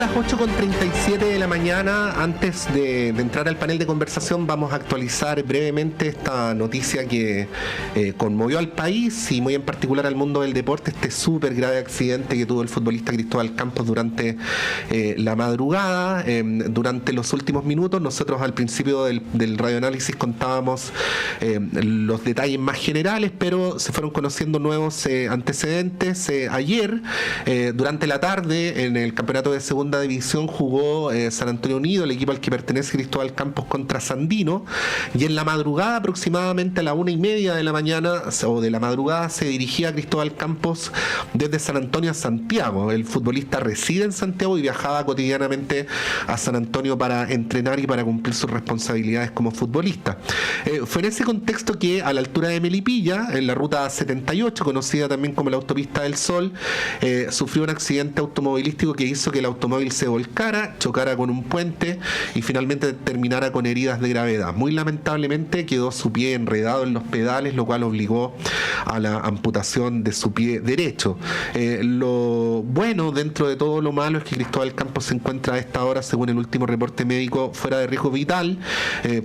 Las 8:37 de la mañana. Antes de entrar al panel de conversación, vamos a actualizar brevemente esta noticia que conmovió al país y muy en particular al mundo del deporte, este súper grave accidente que tuvo el futbolista Cristóbal Campos durante la madrugada. Durante los últimos minutos, nosotros al principio del radioanálisis contábamos los detalles más generales, pero se fueron conociendo nuevos antecedentes. Ayer, durante la tarde, en el campeonato de segunda división jugó San Antonio Unido, el equipo al que pertenece Cristóbal Campos, contra Sandino, y en la madrugada, aproximadamente a la 1:30 de la mañana o de la madrugada, se dirigía Cristóbal Campos desde San Antonio a Santiago. El futbolista reside en Santiago y viajaba cotidianamente a San Antonio para entrenar y para cumplir sus responsabilidades como futbolista. Fue en ese contexto que, a la altura de Melipilla, en la ruta 78, conocida también como la Autopista del Sol, sufrió un accidente automovilístico que hizo que el automóvil se volcara, chocara con un puente y finalmente terminara con heridas de gravedad. Muy lamentablemente quedó su pie enredado en los pedales, lo cual obligó a la amputación de su pie derecho. Lo bueno dentro de todo lo malo es que Cristóbal Campos se encuentra a esta hora, según el último reporte médico, fuera de riesgo vital,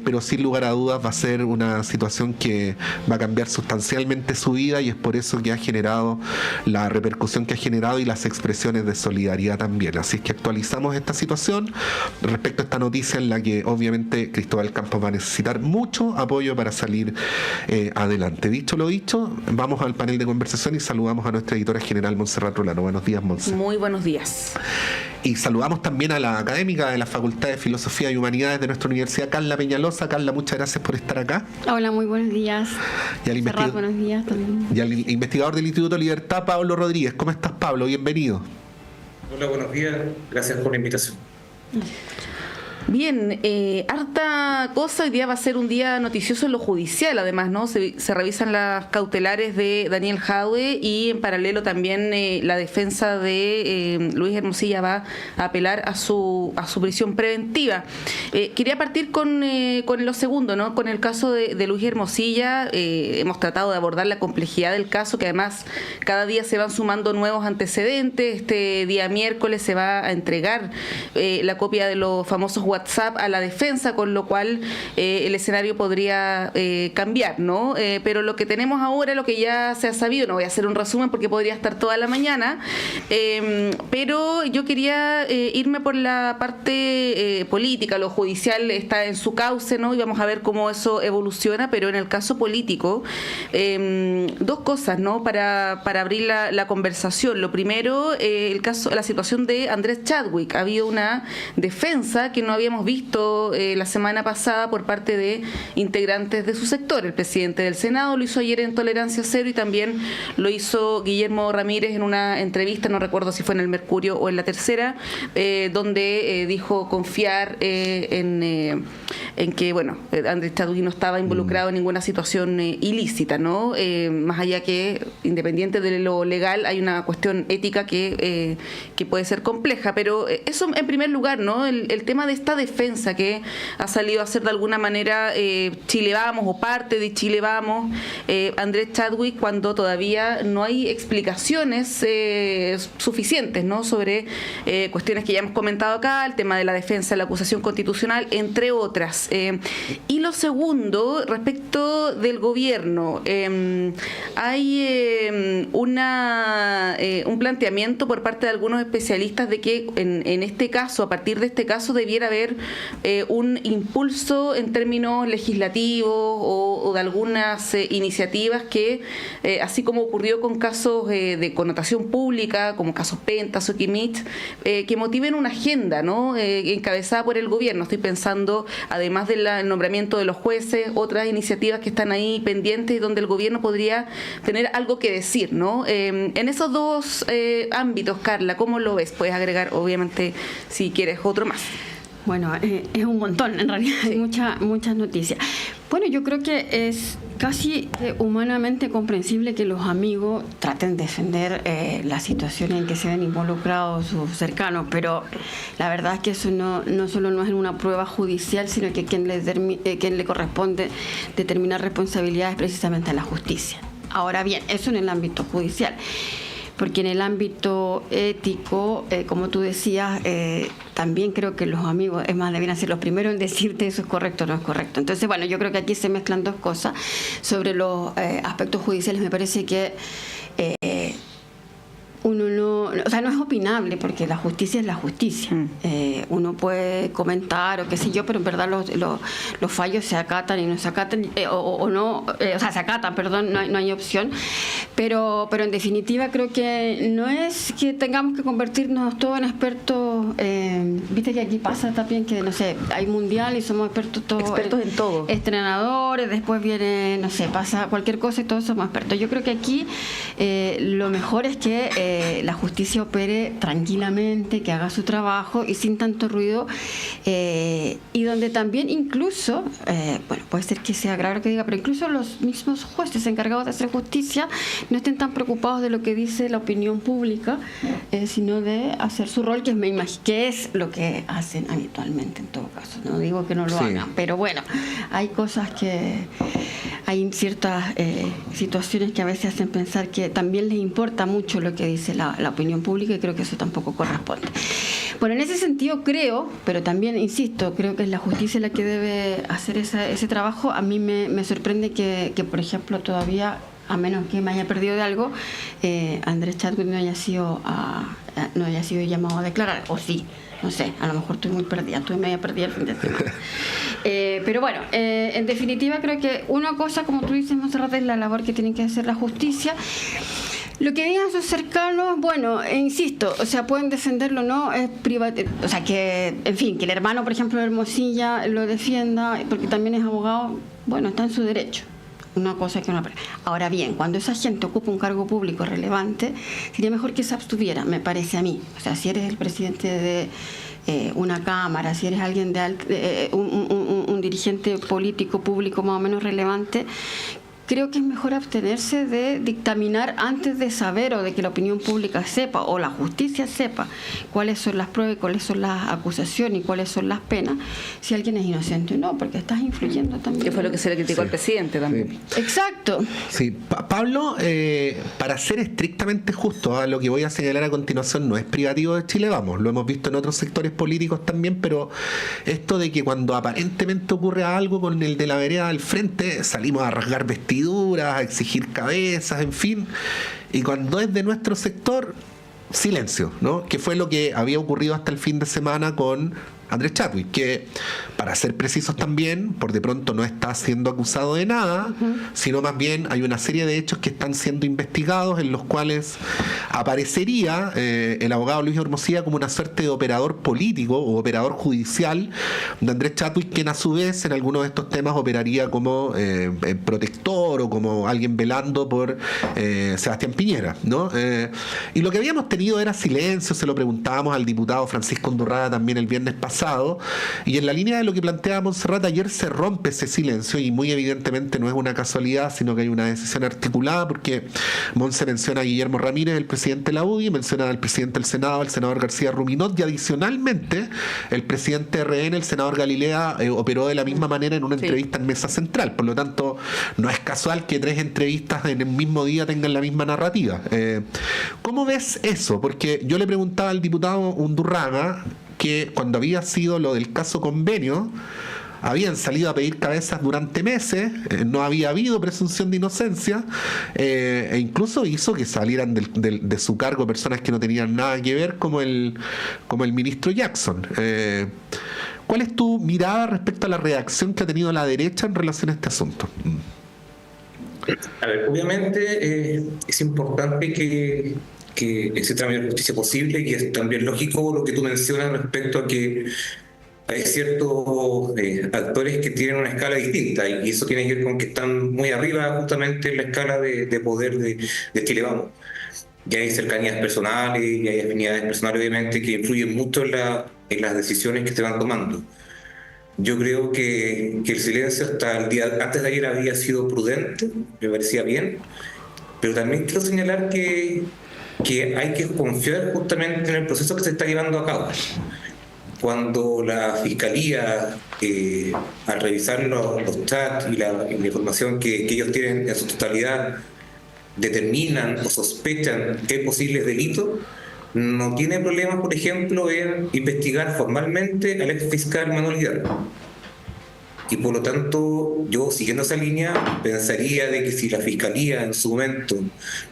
pero sin lugar a dudas va a ser una situación que va a cambiar sustancialmente su vida, y es por eso que ha generado la repercusión que ha generado y las expresiones de solidaridad también. Así es que actualizamos esta situación respecto a esta noticia en la que obviamente Cristóbal Campos va a necesitar mucho apoyo para salir adelante. Dicho lo dicho, vamos al panel de conversación y saludamos a nuestra editora general, Montserrat Rolano. Buenos días, Montserrat. Muy buenos días. Y saludamos también a la académica de la Facultad de Filosofía y Humanidades de nuestra universidad, Carla Peñalosa. Carla, muchas gracias por estar acá. Hola, muy buenos días. Buenos días también. Y al investigador del Instituto Libertad, Pablo Rodríguez. ¿Cómo estás, Pablo? Bienvenido. Hola, buenos días. Gracias por la invitación. Bien, harta cosa. Hoy día va a ser un día noticioso en lo judicial, además, ¿no? Se revisan las cautelares de Daniel Jadwe y en paralelo también la defensa de Luis Hermosilla va a apelar a su prisión preventiva. Quería partir con lo segundo, ¿no? Con el caso de Luis Hermosilla. Hemos tratado de abordar la complejidad del caso, que además cada día se van sumando nuevos antecedentes. Este día miércoles se va a entregar la copia de los famosos WhatsApp a la defensa, con lo cual el escenario podría cambiar, ¿no? Pero lo que tenemos ahora, lo que ya se ha sabido, no voy a hacer un resumen porque podría estar toda la mañana, pero yo quería irme por la parte política. Lo judicial está en su cauce, ¿no? Y vamos a ver cómo eso evoluciona, pero en el caso político, dos cosas, ¿no? Para abrir la conversación. Lo primero, la situación de Andrés Chadwick. Ha habido una defensa que no habíamos visto la semana pasada por parte de integrantes de su sector. El presidente del Senado lo hizo ayer en Tolerancia Cero y también lo hizo Guillermo Ramírez en una entrevista, no recuerdo si fue en el Mercurio o en La Tercera, donde dijo confiar en que, bueno, Andrés Chadwick no estaba involucrado en ninguna situación ilícita, ¿no? Más allá que, independiente de lo legal, hay una cuestión ética que puede ser compleja, pero eso en primer lugar, ¿no? El tema de esta defensa que ha salido a ser de alguna manera Chile Vamos o parte de Chile Vamos, Andrés Chadwick, cuando todavía no hay explicaciones suficientes, ¿no? Sobre cuestiones que ya hemos comentado acá, el tema de la defensa de la acusación constitucional, entre otras. Y lo segundo, respecto del gobierno, hay un planteamiento por parte de algunos especialistas de que en este caso, a partir de este caso, debiera haber un impulso en términos legislativos o de algunas iniciativas que, así como ocurrió con casos de connotación pública, como casos Pentas o Kimich, que motiven una agenda, ¿no? Encabezada por el gobierno. Estoy pensando, además del nombramiento de los jueces, otras iniciativas que están ahí pendientes y donde el gobierno podría tener algo que decir, ¿no? En esos dos ámbitos, Carla, ¿cómo lo ves? Puedes agregar, obviamente, si quieres, otro más. Bueno, es un montón, en realidad, hay muchas noticias. Bueno, yo creo que es casi humanamente comprensible que los amigos traten de defender la situación en que se ven involucrados sus cercanos, pero la verdad es que eso no solo no es una prueba judicial, sino que quien le corresponde determinar responsabilidades precisamente a la justicia. Ahora bien, eso en el ámbito judicial. porque en el ámbito ético, como tú decías, también creo que los amigos, es más, deberían ser los primeros en decirte eso es correcto o no es correcto. Entonces, bueno, yo creo que aquí se mezclan dos cosas. Sobre los aspectos judiciales, me parece que uno no es opinable, porque la justicia es la justicia. Uno puede comentar o qué sé yo, pero en verdad los fallos se acatan y no se acatan, se acatan, perdón, no hay opción. Pero en definitiva creo que no es que tengamos que convertirnos todos en expertos. Viste que aquí pasa también que, no sé, hay mundial y somos expertos en todo. Entrenadores, después viene, no sé, pasa cualquier cosa y todos somos expertos. Yo creo que aquí lo mejor es que la justicia opere tranquilamente, que haga su trabajo y sin tanto ruido, y donde también incluso, puede ser que sea grave lo que diga, pero incluso los mismos jueces encargados de hacer justicia no estén tan preocupados de lo que dice la opinión pública, sino de hacer su rol, que es lo que hacen habitualmente en todo caso. No digo que no lo hagan, pero bueno, hay cosas hay ciertas situaciones que a veces hacen pensar que también les importa mucho lo que dice la opinión pública, y creo que eso tampoco corresponde. Bueno, en ese sentido creo, pero también insisto, creo que es la justicia la que debe hacer ese trabajo. A mí me sorprende que, por ejemplo, todavía, a menos que me haya perdido de algo, Andrés Chadwick no haya sido llamado a declarar, o sí, no sé, a lo mejor estoy muy perdida, estoy media perdida el fin de semana. Pero bueno, en definitiva creo que una cosa, como tú dices, Montserrat, es la labor que tiene que hacer la justicia. Lo que digan sus cercanos, bueno, insisto, o sea, pueden defenderlo, ¿no? Es privado, o sea, que el hermano, por ejemplo, de Hermosilla lo defienda, porque también es abogado, bueno, está en su derecho. Una cosa que no. Ahora bien, cuando esa gente ocupa un cargo público relevante, sería mejor que se abstuviera, me parece a mí. O sea, si eres el presidente de una cámara, si eres alguien un dirigente político público más o menos relevante, creo que es mejor abstenerse de dictaminar antes de saber, o de que la opinión pública sepa o la justicia sepa cuáles son las pruebas, cuáles son las acusaciones y cuáles son las penas, si alguien es inocente o no, porque estás influyendo también. Que fue lo que se le criticó al presidente también. Sí. Exacto. Sí, Pablo, para ser estrictamente justo, lo que voy a señalar a continuación no es privativo de Chile Vamos, lo hemos visto en otros sectores políticos también, pero esto de que cuando aparentemente ocurre algo con el de la vereda al frente, salimos a rasgar vestidos, a exigir cabezas, en fin, y cuando es de nuestro sector, silencio, ¿no? Que fue lo que había ocurrido hasta el fin de semana con Andrés Chadwick, que, para ser precisos también, por de pronto no está siendo acusado de nada, sino más bien hay una serie de hechos que están siendo investigados, en los cuales aparecería el abogado Luis Hermosilla como una suerte de operador político o operador judicial de Andrés Chadwick, quien a su vez en algunos de estos temas operaría como protector o como alguien velando por Sebastián Piñera, ¿no? Y lo que habíamos tenido era silencio, se lo preguntábamos al diputado Francisco Undurraga también el viernes pasado, y en la línea de lo que planteaba Montserrat, ayer se rompe ese silencio, y muy evidentemente no es una casualidad, sino que hay una decisión articulada, porque Montse menciona a Guillermo Ramírez, el presidente de la UDI, menciona al presidente del Senado, el senador García Ruminot, y adicionalmente el presidente de RN, el senador Galilea, operó de la misma manera en una entrevista en Mesa Central. Por lo tanto, no es casual que 3 entrevistas en el mismo día tengan la misma narrativa. ¿Cómo ves eso? Porque yo le preguntaba al diputado Undurraga que cuando había sido lo del caso Convenio, habían salido a pedir cabezas durante meses, no había habido presunción de inocencia, e incluso hizo que salieran de su cargo personas que no tenían nada que ver, como el ministro Jackson. ¿Cuál es tu mirada respecto a la reacción que ha tenido la derecha en relación a este asunto? A ver, obviamente es importante que ese trámite de justicia posible, y es también lógico lo que tú mencionas respecto a que hay ciertos actores que tienen una escala distinta, y eso tiene que ver con que están muy arriba justamente en la escala de poder de Chile Vamos. Ya hay cercanías personales y hay afinidades personales, obviamente, que influyen mucho en las decisiones que se van tomando. Yo creo que el silencio hasta el día antes de ayer había sido prudente, me parecía bien, pero también quiero señalar que hay que confiar justamente en el proceso que se está llevando a cabo. Cuando la Fiscalía, al revisar los chats y la información que ellos tienen en su totalidad, determinan o sospechan que hay posibles delitos, no tiene problemas, por ejemplo, en investigar formalmente al ex fiscal Manuel Hidalgo. Y por lo tanto, yo, siguiendo esa línea, pensaría de que si la Fiscalía en su momento,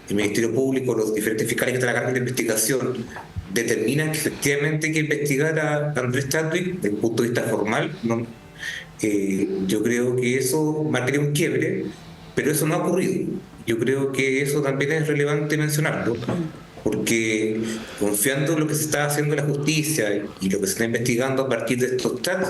el Ministerio Público, los diferentes fiscales que están a cargo de la investigación, determinan que efectivamente hay que investigar a Andrés Chadwick desde el punto de vista formal, ¿no? Yo creo que eso marcaría un quiebre, pero eso no ha ocurrido. Yo creo que eso también es relevante mencionarlo, porque confiando en lo que se está haciendo en la justicia y lo que se está investigando a partir de estos chats,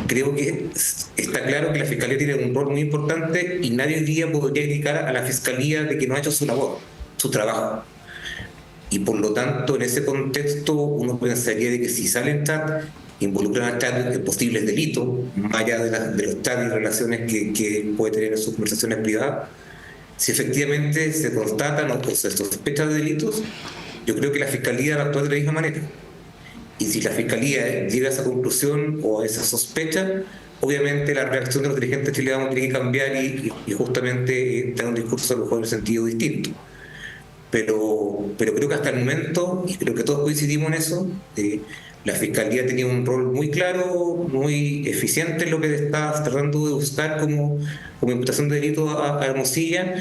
creo que está claro que la Fiscalía tiene un rol muy importante y nadie hoy día podría criticar a la Fiscalía de que no ha hecho su labor, su trabajo. Y por lo tanto, en ese contexto, uno pensaría de que si salen chats involucran a chats en posibles delitos, más allá de los chats y relaciones que puede tener en sus conversaciones privadas, si efectivamente se constatan o se sospechan de delitos, yo creo que la Fiscalía va a actuar de la misma manera. Y si la Fiscalía llega a esa conclusión o a esa sospecha, obviamente la reacción de los dirigentes chilenos tiene que cambiar y justamente tener un discurso a lo mejor en el sentido distinto. Pero creo que hasta el momento, y creo que todos coincidimos en eso, la Fiscalía tenía un rol muy claro, muy eficiente en lo que está tratando de buscar como imputación de delito a Hermosilla,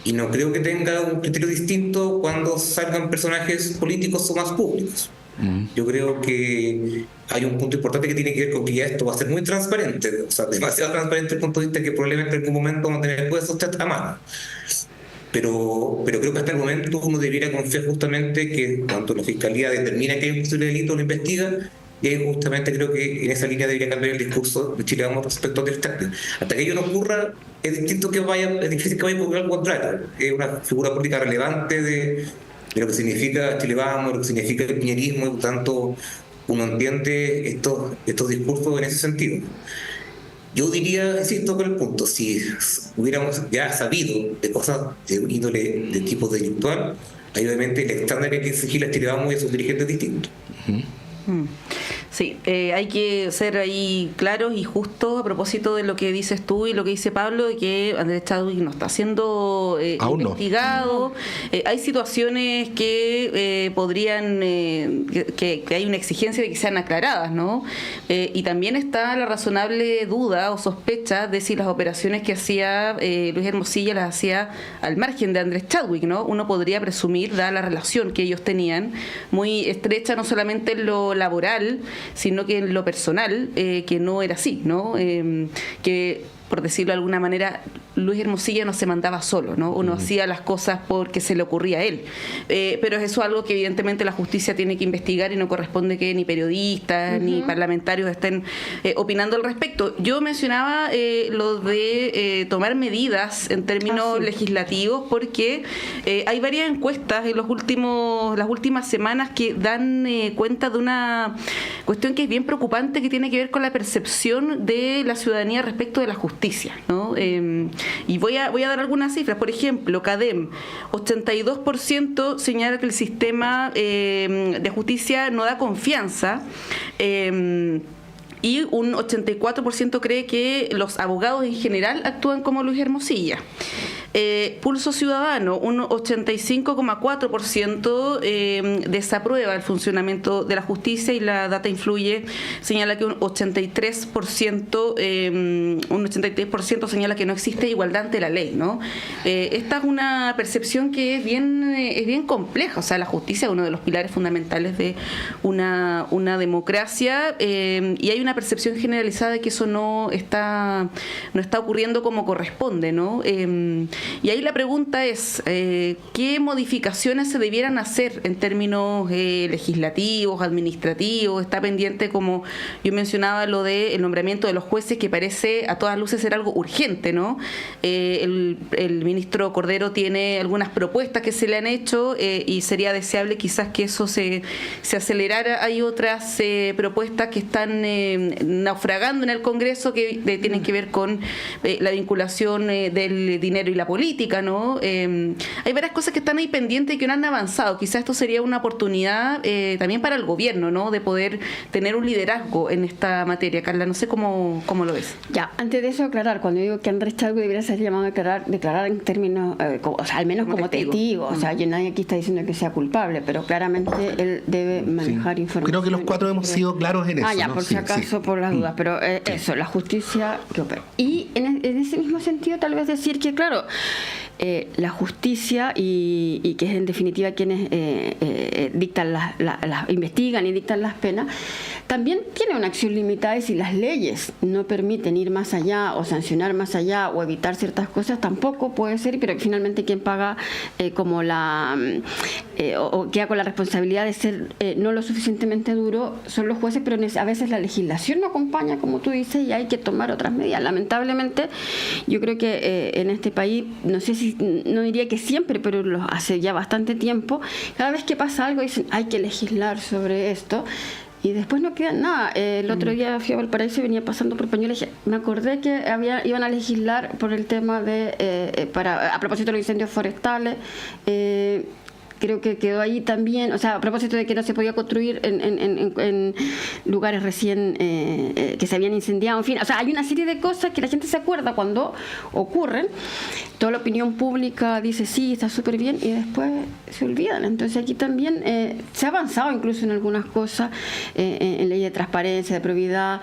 y no creo que tenga un criterio distinto cuando salgan personajes políticos o más públicos. Yo creo que hay un punto importante que tiene que ver con que ya esto va a ser muy transparente, o sea, demasiado transparente desde el punto de vista que probablemente en algún momento vamos a tener después esos chats a mano. Pero creo que hasta el momento uno debiera confiar justamente que cuando la Fiscalía determina que hay un posible delito, lo investiga, y justamente creo que en esa línea debería cambiar el discurso de Chile Vamos respecto a este acto. Hasta que ello no ocurra, es difícil que vaya a ocurrir al contrario. Es una figura política relevante de lo que significa Chile Vamos, lo que significa el piñerismo, y por tanto uno entiende estos discursos en ese sentido. Yo diría, insisto con el punto, si hubiéramos ya sabido de cosas de un índole de tipo delictual, ahí obviamente el estándar que hay que exigir a Chile Vamos y a sus dirigentes distintos. Sí, hay que ser ahí claros y justos a propósito de lo que dices tú y lo que dice Pablo, de que Andrés Chadwick no está siendo investigado. Hay situaciones que podrían, que hay una exigencia de que sean aclaradas, ¿no? Y también está la razonable duda o sospecha de si las operaciones que hacía Luis Hermosilla las hacía al margen de Andrés Chadwick, ¿no? Uno podría presumir, dada la relación que ellos tenían, muy estrecha, no solamente en lo laboral, sino que en lo personal, que no era así, ¿no? Que, por decirlo de alguna manera, Luis Hermosilla no se mandaba solo, ¿no? O no hacía las cosas porque se le ocurría a él. Pero es eso algo que evidentemente la justicia tiene que investigar y no corresponde que ni periodistas ni parlamentarios estén opinando al respecto. Yo mencionaba lo de tomar medidas en términos legislativos, porque hay varias encuestas en las últimas semanas que dan cuenta de una cuestión que es bien preocupante, que tiene que ver con la percepción de la ciudadanía respecto de la justicia, ¿no? Y voy a dar algunas cifras. Por ejemplo, CADEM, 82% señala que el sistema de justicia no da confianza, y un 84% cree que los abogados en general actúan como Luis Hermosilla. Pulso Ciudadano, un 85,4% desaprueba el funcionamiento de la justicia, y la Data Influye señala que un 83% señala que no existe igualdad ante la ley, ¿no? Esta es una percepción que es bien compleja. O sea, la justicia es uno de los pilares fundamentales de una democracia, y hay una percepción generalizada de que eso no está ocurriendo como corresponde, ¿no? Y ahí la pregunta es, ¿qué modificaciones se debieran hacer en términos legislativos, administrativos? Está pendiente, como yo mencionaba, lo del nombramiento de los jueces, que parece a todas luces ser algo urgente, ¿no? El ministro Cordero tiene algunas propuestas que se le han hecho, y sería deseable quizás que eso se acelerara. Hay otras propuestas que están naufragando en el Congreso, que tienen que ver con la vinculación del dinero y la política, ¿no? Hay varias cosas que están ahí pendientes y que no han avanzado. Quizás esto sería una oportunidad también para el gobierno, ¿no? De poder tener un liderazgo en esta materia. Carla, no sé cómo lo ves. Ya, antes de eso aclarar, cuando digo que Andrés Chadwick debería ser llamado a declarar en términos, o sea, al menos como testigo. O sea, nadie aquí está diciendo que sea culpable, pero claramente él debe manejar información. Creo que los cuatro hemos sido claros en eso. Ya, ¿no? por si acaso, por las dudas, pero eso, la justicia que opera. Y en ese mismo sentido, tal vez decir que, claro, la justicia y que es en definitiva quienes dictan investigan y dictan las penas, también tiene una acción limitada, y si las leyes no permiten ir más allá o sancionar más allá o evitar ciertas cosas, tampoco puede ser, pero finalmente quien paga o queda con la responsabilidad de ser no lo suficientemente duro son los jueces, pero a veces la legislación no acompaña, como tú dices, y hay que tomar otras medidas. Lamentablemente, yo creo que en este país, no sé si, no diría que siempre, pero hace ya bastante tiempo, cada vez que pasa algo dicen hay que legislar sobre esto, y después no queda nada. El otro día fui a Valparaíso y venía pasando por Peñuelas y me acordé que iban a legislar por el tema a propósito de los incendios forestales. Creo que quedó ahí también, o sea, a propósito de que no se podía construir en lugares recién que se habían incendiado, en fin, o sea, hay una serie de cosas que la gente se acuerda cuando ocurren, toda la opinión pública dice sí, está súper bien, y después se olvidan. Entonces aquí también se ha avanzado incluso en algunas cosas, en ley de transparencia, de probidad,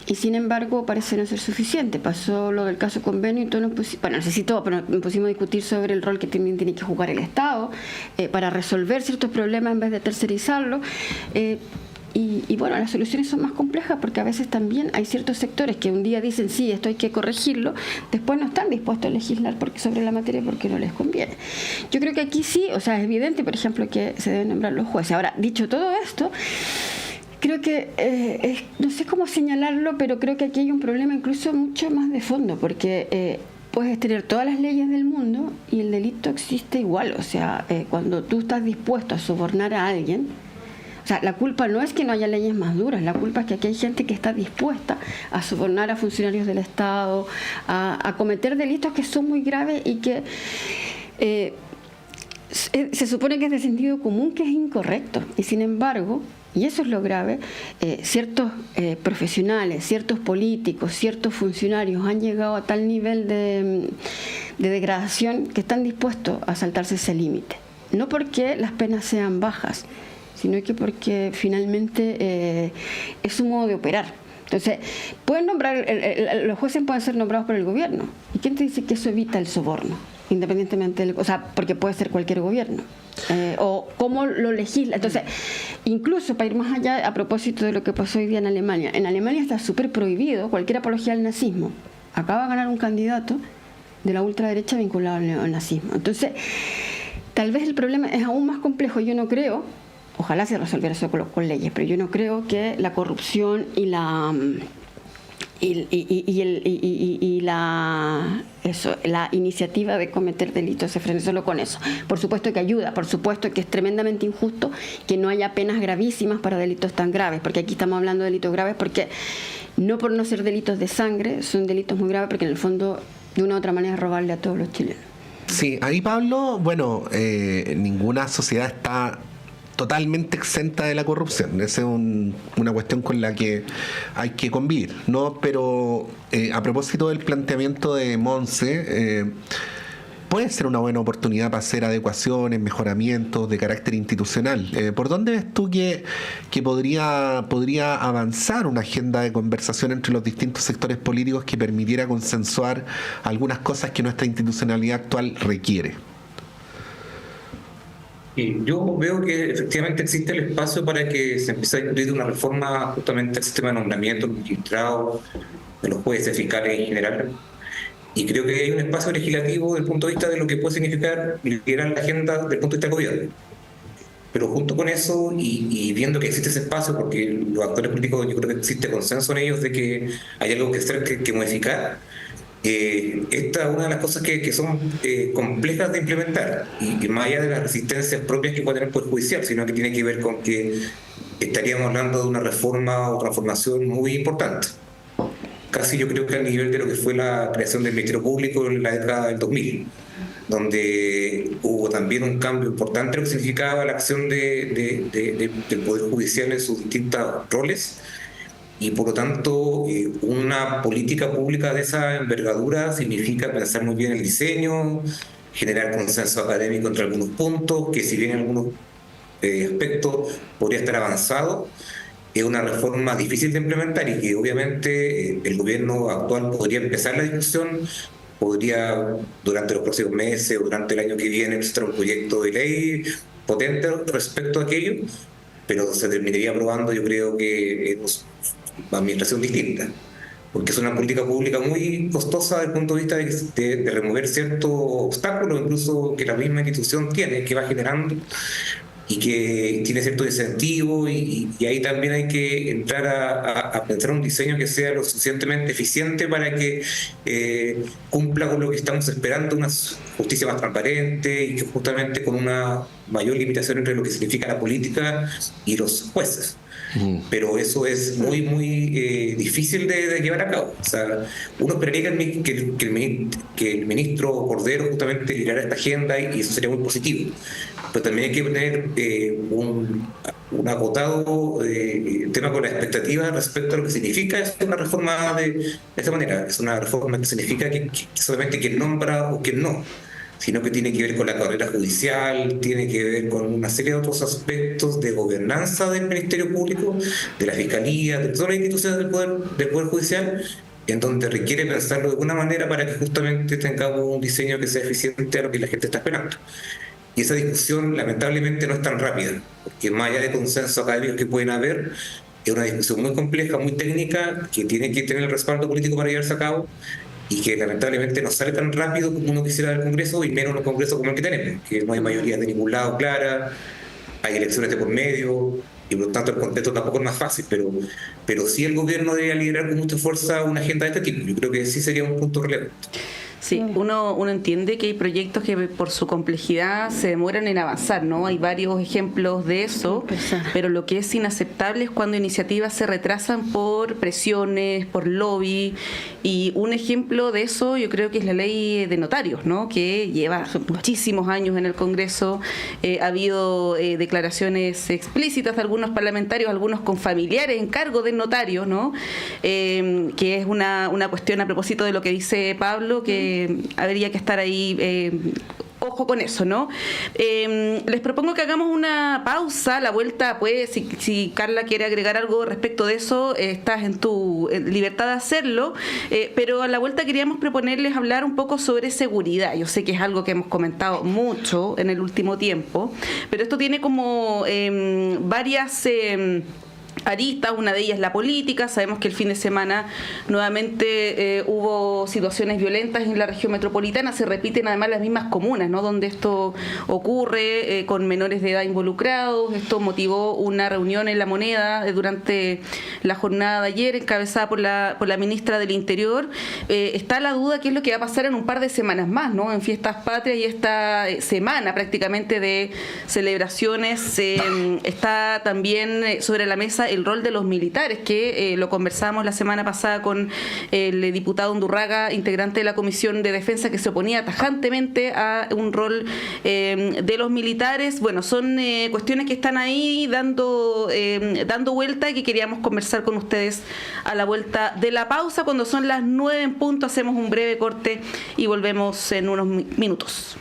y sin embargo parece no ser suficiente. Pasó lo del caso convenio y todos nos pusimos, bueno, no sé si todo, pero nos pusimos a discutir sobre el rol que también tiene que jugar el Estado para resolver ciertos problemas en vez de tercerizarlo. Y bueno, las soluciones son más complejas porque a veces también hay ciertos sectores que un día dicen sí, esto hay que corregirlo, después no están dispuestos a legislar sobre la materia porque no les conviene. Yo creo que aquí sí, o sea, es evidente, por ejemplo, que se deben nombrar los jueces. Ahora, dicho todo esto, creo que, no sé cómo señalarlo, pero creo que aquí hay un problema incluso mucho más de fondo, porque puedes tener todas las leyes del mundo y el delito existe igual. O sea, cuando tú estás dispuesto a sobornar a alguien, o sea, la culpa no es que no haya leyes más duras, la culpa es que aquí hay gente que está dispuesta a sobornar a funcionarios del Estado, a cometer delitos que son muy graves y que se supone que es de sentido común que es incorrecto. Y sin embargo, y eso es lo grave, ciertos profesionales, ciertos políticos, ciertos funcionarios han llegado a tal nivel de degradación que están dispuestos a saltarse ese límite. No porque las penas sean bajas, sino que porque finalmente es un modo de operar. Entonces, pueden nombrar, los jueces pueden ser nombrados por el gobierno. ¿Y quién te dice que eso evita el soborno? Independientemente o sea, porque puede ser cualquier gobierno. O cómo lo legisla. Entonces, incluso para ir más allá, a propósito de lo que pasó hoy día en Alemania está súper prohibido cualquier apología al nazismo. Acaba de ganar un candidato de la ultraderecha vinculado al nazismo. Entonces, tal vez el problema es aún más complejo. Yo no creo, ojalá se resolviera eso con leyes, pero yo no creo que la corrupción y la iniciativa de cometer delitos se frene solo con eso. Por supuesto que ayuda, por supuesto que es tremendamente injusto que no haya penas gravísimas para delitos tan graves, porque aquí estamos hablando de delitos graves porque no por no ser delitos de sangre, son delitos muy graves porque en el fondo de una u otra manera es robarle a todos los chilenos. Sí, ahí Pablo, bueno, ninguna sociedad está totalmente exenta de la corrupción. Esa es una cuestión con la que hay que convivir, ¿no? Pero a propósito del planteamiento de Monse, puede ser una buena oportunidad para hacer adecuaciones, mejoramientos de carácter institucional. ¿Por dónde ves tú que podría avanzar una agenda de conversación entre los distintos sectores políticos que permitiera consensuar algunas cosas que nuestra institucionalidad actual requiere? Y yo veo que efectivamente existe el espacio para que se empiece a discutir una reforma justamente al sistema de nombramiento, magistrado, de los jueces, fiscales en general. Y creo que hay un espacio legislativo desde el punto de vista de lo que puede significar liderar la agenda desde el punto de vista del gobierno. Pero junto con eso, y viendo que existe ese espacio, porque los actores políticos, yo creo que existe consenso en ellos de que hay algo que hacer, que modificar, esta es una de las cosas que son complejas de implementar, y más allá de las resistencias propias que puede tener el Poder Judicial, sino que tiene que ver con que estaríamos hablando de una reforma o transformación muy importante. casi yo creo que al nivel de lo que fue la creación del Ministerio Público en la década del 2000, donde hubo también un cambio importante en lo que significaba la acción del Poder Judicial en sus distintos roles, y por lo tanto una política pública de esa envergadura significa pensar muy bien el diseño, generar consenso académico entre algunos puntos, que si bien en algunos aspectos podría estar avanzado, es una reforma difícil de implementar y que obviamente el gobierno actual podría empezar la discusión, podría durante los próximos meses o durante el año que viene presentar un proyecto de ley potente respecto a aquello, pero se terminaría aprobando, yo creo que es una administración distinta, porque es una política pública muy costosa desde el punto de vista de remover ciertos obstáculos, incluso que la misma institución tiene, que va generando, y que tiene cierto incentivo, y ahí también hay que entrar a pensar un diseño que sea lo suficientemente eficiente para que cumpla con lo que estamos esperando, una justicia más transparente y que justamente con una mayor limitación entre lo que significa la política y los jueces. Pero eso es muy, muy difícil de llevar a cabo. O sea, uno esperaría que el ministro Cordero justamente liderara esta agenda y eso sería muy positivo. Pero también hay que tener un acotado tema con la expectativa respecto a lo que significa es una reforma de esta manera. Es una reforma que significa que solamente quien nombra o quien no, sino que tiene que ver con la carrera judicial, tiene que ver con una serie de otros aspectos de gobernanza del Ministerio Público, de la Fiscalía, de todas las instituciones del Poder Judicial, en donde requiere pensarlo de alguna manera para que justamente tengamos un diseño que sea eficiente a lo que la gente está esperando. Y esa discusión lamentablemente no es tan rápida, porque más allá de consensos académicos que pueden haber, es una discusión muy compleja, muy técnica, que tiene que tener el respaldo político para llevarse a cabo, y que lamentablemente no sale tan rápido como uno quisiera del Congreso, y menos en un Congreso como el que tenemos, que no hay mayoría de ningún lado clara, hay elecciones de por medio, y por lo tanto el contexto tampoco es más fácil, pero sí el gobierno debe liderar con mucha fuerza una agenda de este tipo. Yo creo que sí sería un punto relevante. Sí, uno entiende que hay proyectos que por su complejidad se demoran en avanzar, ¿no? Hay varios ejemplos de eso, pero lo que es inaceptable es cuando iniciativas se retrasan por presiones, por lobby, y un ejemplo de eso yo creo que es la ley de notarios, ¿no? Que lleva muchísimos años en el Congreso, ha habido declaraciones explícitas de algunos parlamentarios, algunos con familiares en cargo de notarios, ¿no? Que es una cuestión a propósito de lo que dice Pablo, que habría que estar ahí, ojo con eso, ¿no? Les propongo que hagamos una pausa, la vuelta, pues, si Carla quiere agregar algo respecto de eso, estás en tu libertad de hacerlo, pero a la vuelta queríamos proponerles hablar un poco sobre seguridad. Yo sé que es algo que hemos comentado mucho en el último tiempo, pero esto tiene como varias aristas, una de ellas la política. Sabemos que el fin de semana nuevamente hubo situaciones violentas en la región metropolitana, se repiten además las mismas comunas, ¿no? Donde esto ocurre, con menores de edad involucrados. Esto motivó una reunión en La Moneda durante la jornada de ayer, encabezada por la ministra del Interior. Está la duda qué es lo que va a pasar en un par de semanas más, ¿no? En Fiestas Patrias y esta semana prácticamente de celebraciones. Está también sobre la mesa el rol de los militares, que lo conversamos la semana pasada con el diputado Undurraga, integrante de la Comisión de Defensa, que se oponía tajantemente a un rol de los militares. Bueno, son cuestiones que están ahí dando vuelta y que queríamos conversar con ustedes a la vuelta de la pausa. Cuando son las 9 en punto, hacemos un breve corte y volvemos en unos minutos.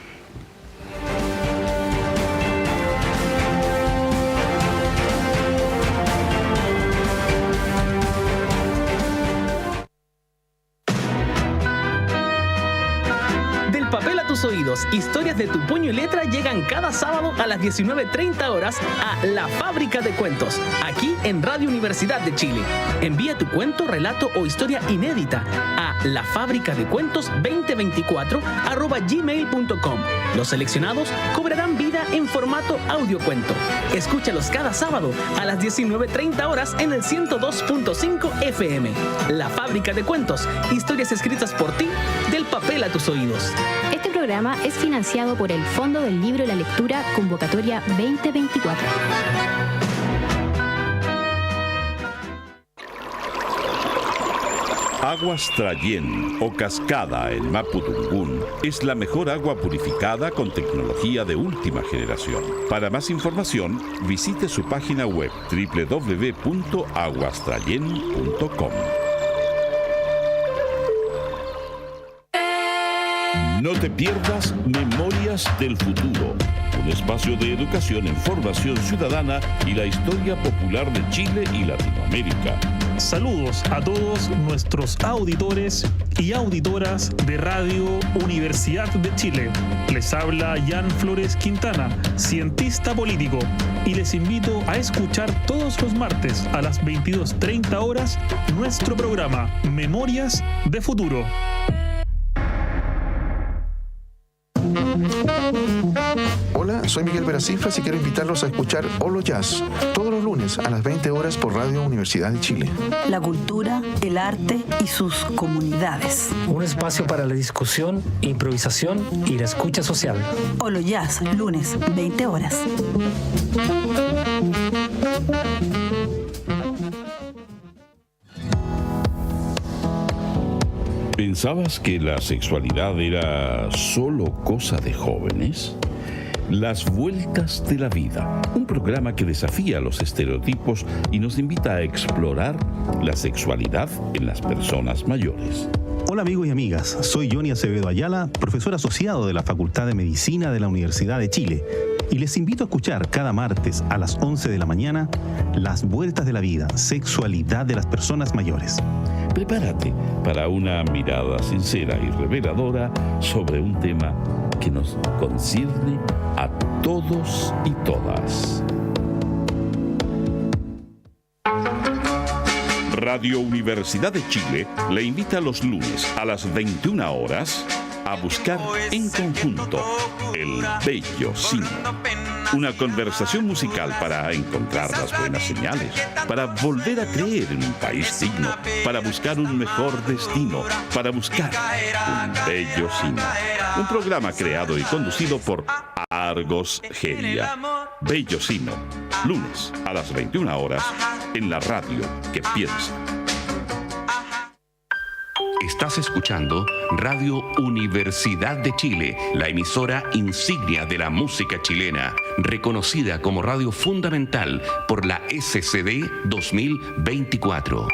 Papel a tus oídos, historias de tu puño y letra llegan cada sábado a las 19:30 horas a La Fábrica de Cuentos, aquí en Radio Universidad de Chile. Envía tu cuento, relato o historia inédita a lafabricadecuentos2024@gmail.com. Los seleccionados cobrarán vida en formato audiocuento. Escúchalos cada sábado a las 19:30 horas en el 102.5 FM. La Fábrica de Cuentos, historias escritas por ti, del papel a tus oídos. Este programa es financiado por el Fondo del Libro y la Lectura Convocatoria 2024. Aguas Trayén o Cascada en Mapudungún es la mejor agua purificada con tecnología de última generación. Para más información, visite su página web www.aguastrayen.com. No te pierdas Memorias del Futuro, un espacio de educación en formación ciudadana y la historia popular de Chile y Latinoamérica. Saludos a todos nuestros auditores y auditoras de Radio Universidad de Chile. Les habla Jan Flores Quintana, cientista político, y les invito a escuchar todos los martes a las 22:30 horas nuestro programa Memorias de Futuro. Hola, soy Miguel Veracifras y quiero invitarlos a escuchar Holo Jazz todos los lunes a las 20 horas por Radio Universidad de Chile. La cultura, el arte y sus comunidades. Un espacio para la discusión, improvisación y la escucha social. Holo Jazz, lunes, 20 horas. ¿Pensabas que la sexualidad era solo cosa de jóvenes? Las Vueltas de la Vida, un programa que desafía los estereotipos y nos invita a explorar la sexualidad en las personas mayores. Hola amigos y amigas, soy Johnny Acevedo Ayala, profesor asociado de la Facultad de Medicina de la Universidad de Chile, y les invito a escuchar cada martes a las 11 de la mañana Las Vueltas de la Vida, sexualidad de las personas mayores. Prepárate para una mirada sincera y reveladora sobre un tema que nos concierne a todos y todas. Radio Universidad de Chile le invita los lunes a las 21 horas a buscar en conjunto el bello cine. Una conversación musical para encontrar las buenas señales, para volver a creer en un país digno, para buscar un mejor destino, para buscar un bello cine. Un programa creado y conducido por Argos Geria. Bello Cine, lunes a las 21 horas en la radio que piensa. Estás escuchando Radio Universidad de Chile, la emisora insignia de la música chilena, reconocida como radio fundamental por la SCD 2024.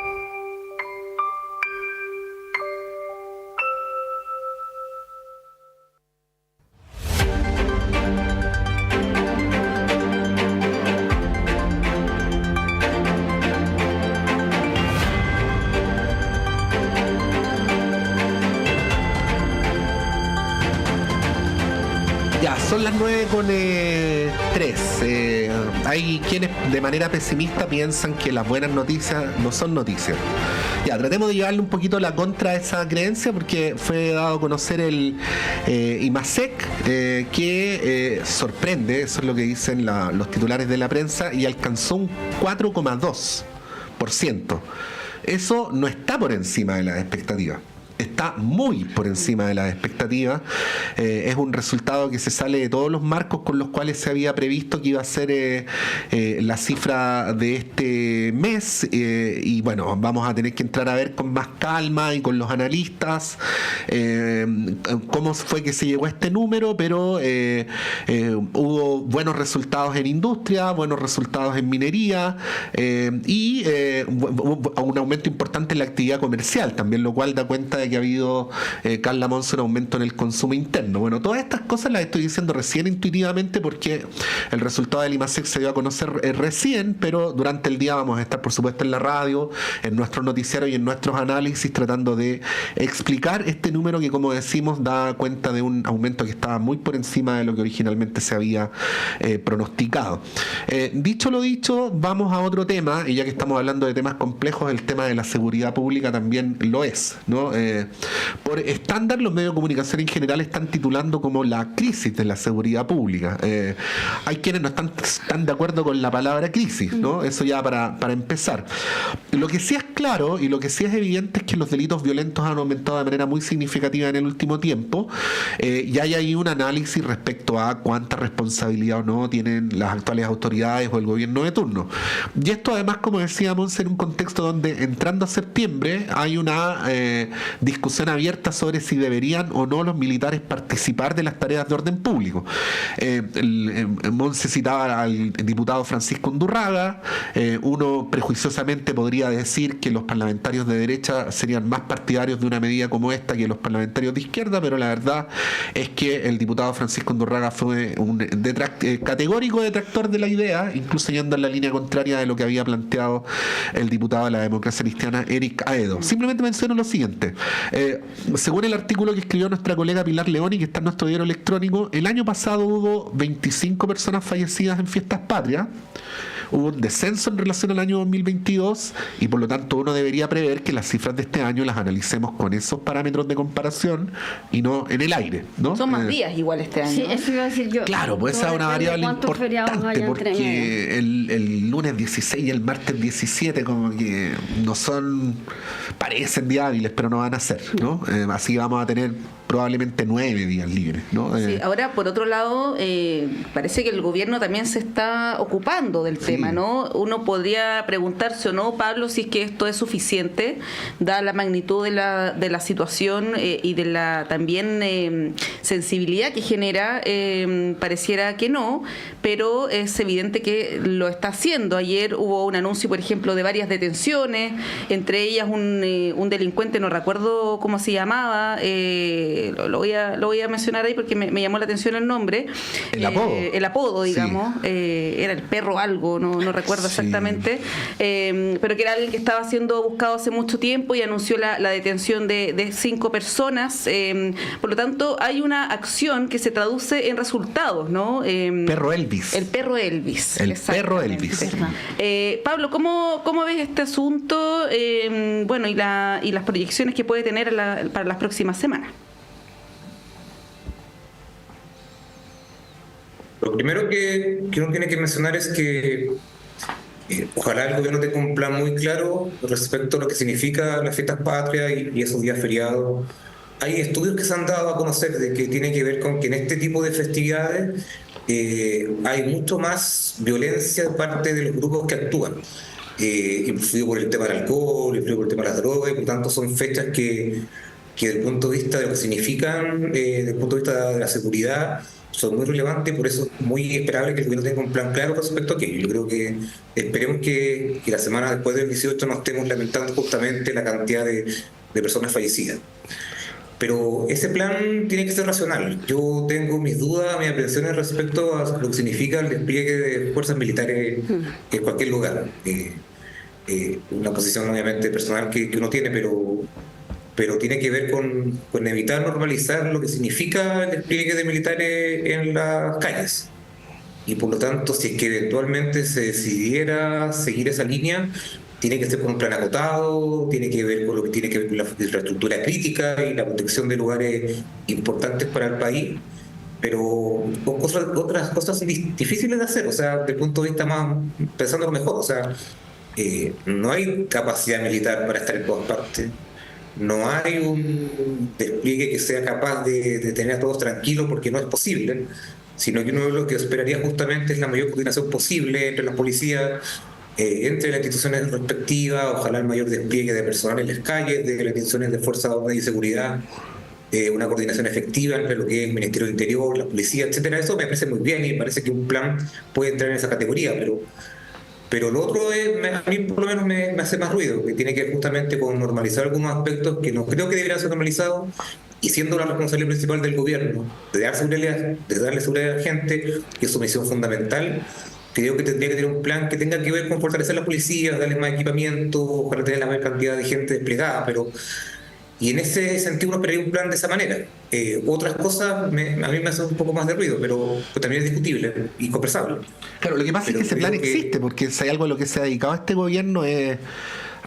Son las 9:03. Hay quienes de manera pesimista piensan que las buenas noticias no son noticias. Ya, tratemos de llevarle un poquito la contra a esa creencia, porque fue dado a conocer el IMASEC, que sorprende, eso es lo que dicen los titulares de la prensa, y alcanzó un 4,2%. Eso no está por encima de las expectativas. Está muy por encima de las expectativas. Es un resultado que se sale de todos los marcos con los cuales se había previsto que iba a ser la cifra de este mes. Y bueno, vamos a tener que entrar a ver con más calma y con los analistas cómo fue que se llegó a este número, pero hubo buenos resultados en industria, buenos resultados en minería y un aumento importante en la actividad comercial también, lo cual da cuenta de que ha habido, Carla Monzo, un aumento en el consumo interno. Bueno, todas estas cosas las estoy diciendo recién intuitivamente porque el resultado del IMASEC se dio a conocer recién, pero durante el día vamos a estar, por supuesto, en la radio, en nuestro noticiero y en nuestros análisis tratando de explicar este número que, como decimos, da cuenta de un aumento que estaba muy por encima de lo que originalmente se había pronosticado. Dicho lo dicho, vamos a otro tema, y ya que estamos hablando de temas complejos, el tema de la seguridad pública también lo es, ¿no? Por estándar, los medios de comunicación en general están titulando como la crisis de la seguridad pública. Hay quienes no están de acuerdo con la palabra crisis, ¿no? Eso ya para empezar. Lo que sí es claro y lo que sí es evidente es que los delitos violentos han aumentado de manera muy significativa en el último tiempo, y hay ahí un análisis respecto a cuánta responsabilidad o no tienen las actuales autoridades o el gobierno de turno. Y esto además, como decíamos, en un contexto donde entrando a septiembre hay una discusión abierta sobre si deberían o no los militares participar de las tareas de orden público. Monse citaba al diputado Francisco Undurraga. Uno prejuiciosamente podría decir que los parlamentarios de derecha serían más partidarios de una medida como esta que los parlamentarios de izquierda, pero la verdad es que el diputado Francisco Undurraga fue un categórico detractor de la idea, incluso yendo en la línea contraria de lo que había planteado el diputado de la Democracia Cristiana, Eric Aedo. Simplemente menciono lo siguiente. Según el artículo que escribió nuestra colega Pilar Leoni, que está en nuestro diario electrónico, el año pasado hubo 25 personas fallecidas en fiestas patrias. Hubo un descenso en relación al año 2022 y por lo tanto uno debería prever que las cifras de este año las analicemos con esos parámetros de comparación y no en el aire, ¿no? Son más días igual este año. Sí, eso iba a decir yo. Claro, puede ser una variable importante porque el lunes 16 y el martes 17 como que no son, parecen días hábiles, pero no van a ser, ¿no? Así vamos a tener probablemente 9 días libres, ¿no? Sí, ahora por otro lado parece que el gobierno también se está ocupando del tema, ¿no? Uno podría preguntarse o no, Pablo, si es que esto es suficiente, dada la magnitud de la situación y de la también sensibilidad que genera. Pareciera que no, pero es evidente que lo está haciendo. Ayer hubo un anuncio, por ejemplo, de varias detenciones, entre ellas un delincuente, no recuerdo cómo se llamaba, lo voy a mencionar ahí porque me llamó la atención el nombre. El apodo, digamos. Era el perro algo, no recuerdo exactamente. Pero que era alguien que estaba siendo buscado hace mucho tiempo y anunció la detención de 5 personas. Por lo tanto, hay una acción que se traduce en resultados, ¿no? Perro Elvis. El perro Elvis. El perro Elvis. Pablo, ¿cómo ves este asunto? Bueno, y las proyecciones que puede tener para las próximas semanas. Lo primero que uno tiene que mencionar es que ojalá el gobierno tenga un plan muy claro respecto a lo que significa las fiestas patrias y esos días feriados. Hay estudios que se han dado a conocer de que tiene que ver con que en este tipo de festividades hay mucho más violencia de parte de los grupos que actúan, influido por el tema del alcohol, influido por el tema de las drogas, y por tanto son fechas que desde el punto de vista de lo que significan, desde el punto de vista de la seguridad, son muy relevantes. Por eso es muy esperable que el gobierno tenga un plan claro respecto a aquello. Yo creo que esperemos que la semana después del 18 no estemos lamentando justamente la cantidad de personas fallecidas. Pero ese plan tiene que ser racional. Yo tengo mis dudas, mis aprensiones respecto a lo que significa el despliegue de fuerzas militares en cualquier lugar. Una posición obviamente personal que uno tiene, pero tiene que ver con evitar normalizar lo que significa el despliegue de militares en las calles. Y por lo tanto, si es que eventualmente se decidiera seguir esa línea, tiene que ser con un plan acotado, tiene que ver con lo que tiene que ver con la infraestructura crítica y la protección de lugares importantes para el país, pero otras cosas difíciles de hacer, o sea, desde el punto de vista más, pensando lo mejor, o sea, no hay capacidad militar para estar en todas partes. No hay un despliegue que sea capaz de tener a todos tranquilos, porque no es posible, sino que uno de lo que esperaría justamente es la mayor coordinación posible entre las policías, entre las instituciones respectivas, ojalá el mayor despliegue de personal en las calles, de las instituciones de fuerza de orden y seguridad, una coordinación efectiva entre lo que es el Ministerio del Interior, la policía, etcétera. Eso me parece muy bien y me parece que un plan puede entrar en esa categoría, pero lo otro a mí por lo menos me hace más ruido, que tiene que ver justamente con normalizar algunos aspectos que no creo que deberían ser normalizados, y siendo la responsabilidad principal del gobierno de darle seguridad a la gente, que es su misión fundamental, creo que tendría que tener un plan que tenga que ver con fortalecer la policía, darles más equipamiento, ojalá tener la mayor cantidad de gente desplegada, y en ese sentido uno esperaría un plan de esa manera. Otras cosas a mí me hacen un poco más de ruido, pero también es discutible y conversable. Claro, lo que pasa es que ese plan existe, porque si hay algo a lo que se ha dedicado este gobierno es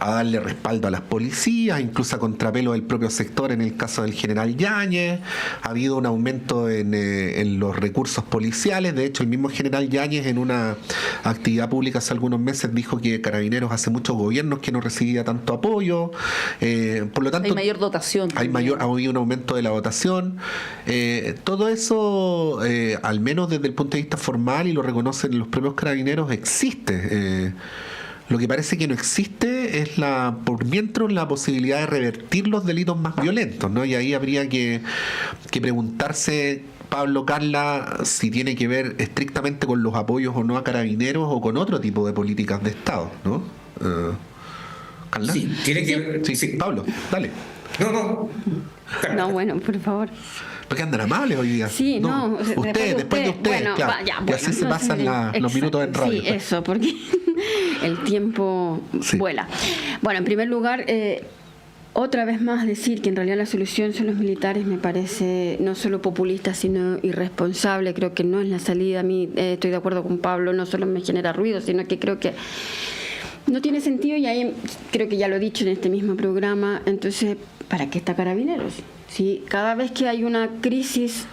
a darle respaldo a las policías, incluso a contrapelo del propio sector en el caso del general Yáñez. Ha habido un aumento en los recursos policiales. De hecho, el mismo general Yáñez en una actividad pública hace algunos meses dijo que Carabineros hace muchos gobiernos que no recibía tanto apoyo. Por lo tanto, hay mayor dotación. Ha habido un aumento de la dotación. Todo eso, al menos desde el punto de vista formal, y lo reconocen los propios Carabineros, existe. Lo que parece que no existe es por mientras la posibilidad de revertir los delitos más violentos, ¿no? Y ahí habría que preguntarse, Pablo, Carla, si tiene que ver estrictamente con los apoyos o no a Carabineros o con otro tipo de políticas de Estado, ¿no? Carla. Sí, tiene que ver. Sí, Pablo, dale. No, bueno, por favor. Porque andan amables hoy día. Sí, no. Después de usted, bueno, claro. Y así se pasan los minutos en radio. Sí, eso, porque el tiempo vuela. Bueno, en primer lugar, otra vez más decir que en realidad la solución son los militares me parece no solo populista, sino irresponsable. Creo que no es la salida. A mí estoy de acuerdo con Pablo, no solo me genera ruido, sino que creo que no tiene sentido, y ahí creo que ya lo he dicho en este mismo programa. Entonces, ¿para qué está Carabineros? ¿Sí? Cada vez que hay una crisis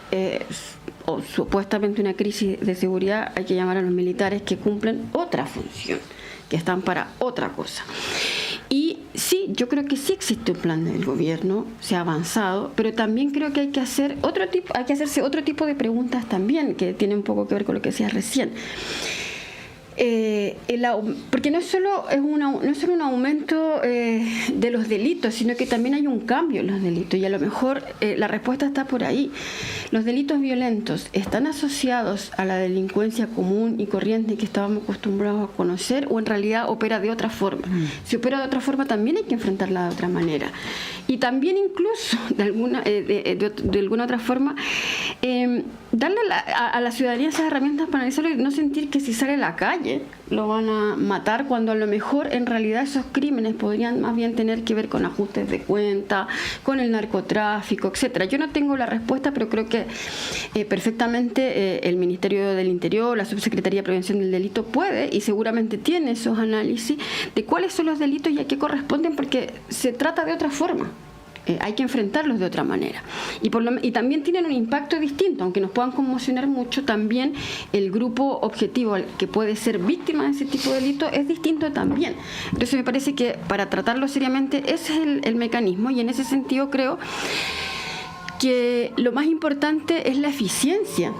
o supuestamente una crisis de seguridad, hay que llamar a los militares que cumplen otra función, que están para otra cosa. Y sí, yo creo que sí existe un plan del gobierno, se ha avanzado, pero también creo que hay que hacerse otro tipo de preguntas también, que tiene un poco que ver con lo que decías recién. Porque no es solo un aumento de los delitos, sino que también hay un cambio en los delitos, y a lo mejor la respuesta está por ahí. Los delitos violentos están asociados a la delincuencia común y corriente que estábamos acostumbrados a conocer, o en realidad opera de otra forma. Si opera de otra forma, también hay que enfrentarla de otra manera, y también incluso de alguna otra forma darle a la ciudadanía esas herramientas para analizarlo y no sentir que si sale a la calle lo van a matar, cuando a lo mejor en realidad esos crímenes podrían más bien tener que ver con ajustes de cuenta, con el narcotráfico, etcétera. Yo no tengo la respuesta, pero creo que perfectamente el Ministerio del Interior, la Subsecretaría de Prevención del Delito puede y seguramente tiene esos análisis de cuáles son los delitos y a qué corresponden, porque se trata de otra forma. Hay que enfrentarlos de otra manera. Y también tienen un impacto distinto, aunque nos puedan conmocionar mucho, también el grupo objetivo que puede ser víctima de ese tipo de delito es distinto también. Entonces me parece que para tratarlo seriamente ese es el mecanismo, y en ese sentido creo que lo más importante es la eficiencia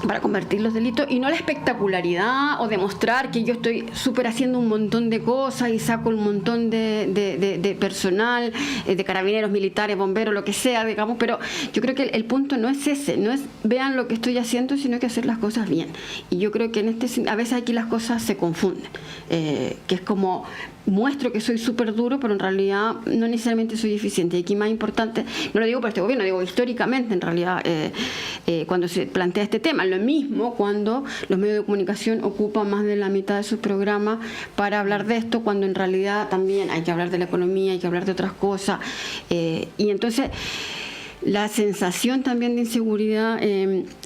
para convertir los delitos y no la espectacularidad o demostrar que yo estoy súper haciendo un montón de cosas y saco un montón de personal, de carabineros, militares, bomberos, lo que sea, digamos, pero yo creo que el punto no es ese, no es vean lo que estoy haciendo, sino que hacer las cosas bien. Y yo creo que a veces aquí las cosas se confunden, que es como muestro que soy súper duro, pero en realidad no necesariamente soy eficiente. Y aquí más importante, no lo digo por este gobierno, digo históricamente, en realidad, cuando se plantea este tema, lo mismo cuando los medios de comunicación ocupan más de la mitad de sus programas para hablar de esto, cuando en realidad también hay que hablar de la economía, hay que hablar de otras cosas. Y entonces la sensación también de inseguridad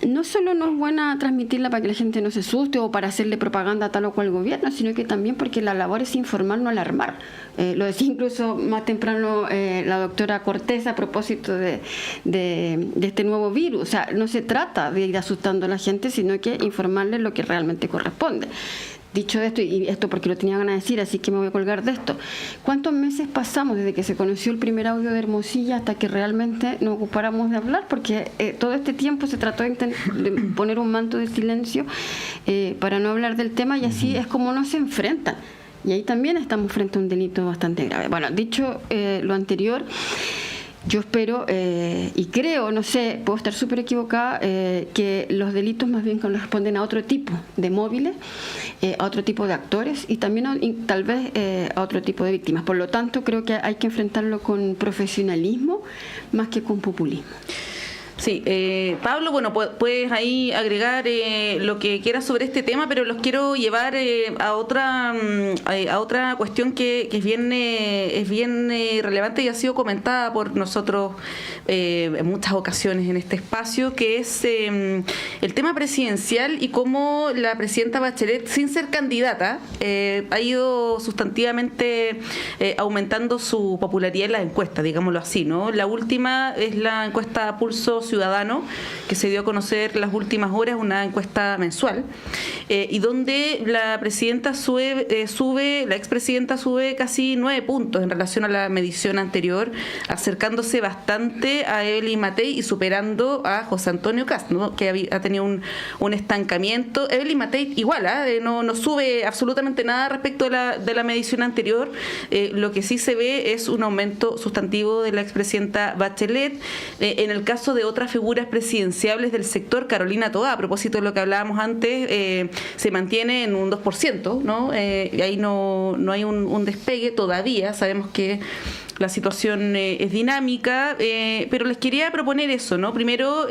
no solo no es buena transmitirla para que la gente no se asuste o para hacerle propaganda a tal o cual gobierno, sino que también porque la labor es informar, no alarmar. Lo decía incluso más temprano la doctora Cortés a propósito de este nuevo virus. O sea, no se trata de ir asustando a la gente, sino que informarles lo que realmente corresponde. Dicho esto, y esto porque lo tenía ganas de decir, así que me voy a colgar de esto. ¿Cuántos meses pasamos desde que se conoció el primer audio de Hermosilla hasta que realmente nos ocupáramos de hablar? Porque todo este tiempo se trató de poner un manto de silencio para no hablar del tema, y así es como no se enfrentan. Y ahí también estamos frente a un delito bastante grave. Bueno, dicho lo anterior, yo espero y creo, no sé, puedo estar súper equivocada, que los delitos más bien corresponden a otro tipo de móviles, a otro tipo de actores y también tal vez a otro tipo de víctimas. Por lo tanto, creo que hay que enfrentarlo con profesionalismo más que con populismo. Sí, Pablo, bueno, puedes ahí agregar lo que quieras sobre este tema, pero los quiero llevar a otra cuestión que es bien relevante y ha sido comentada por nosotros en muchas ocasiones en este espacio, que es el tema presidencial y cómo la presidenta Bachelet, sin ser candidata, ha ido sustantivamente aumentando su popularidad en las encuestas, digámoslo así, ¿no? La última es la encuesta Pulso Ciudadano, que se dio a conocer las últimas horas, una encuesta mensual, y donde la presidenta la expresidenta sube casi 9 puntos en relación a la medición anterior, acercándose bastante a Evelyn Matei y superando a José Antonio Kast, ¿no? Que ha tenido un estancamiento. Evelyn Matei igual, no sube absolutamente nada respecto de la medición anterior. Lo que sí se ve es un aumento sustantivo de la expresidenta Bachelet. En el caso de otras figuras presidenciables del sector, Carolina Toá, a propósito de lo que hablábamos antes, se mantiene en un 2%, ¿no? Y ahí no hay un despegue todavía. Sabemos que la situación es dinámica, pero les quería proponer eso, ¿no? Primero,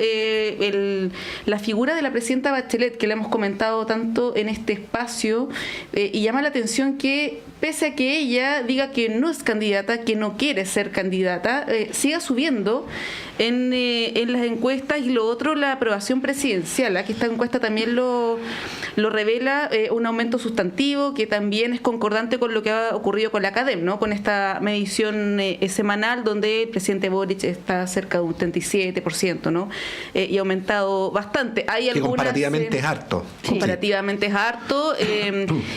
la figura de la presidenta Bachelet, que la hemos comentado tanto en este espacio, y llama la atención que, pese a que ella diga que no es candidata, que no quiere ser candidata, siga subiendo en las encuestas. Y lo otro, la aprobación presidencial, que esta encuesta también lo revela, un aumento sustantivo que también es concordante con lo que ha ocurrido con la CADEM, ¿no? Con esta medición semanal donde el presidente Boric está cerca de un 37%, ¿no? Y ha aumentado bastante. Hay algunas, comparativamente es harto. Comparativamente es harto,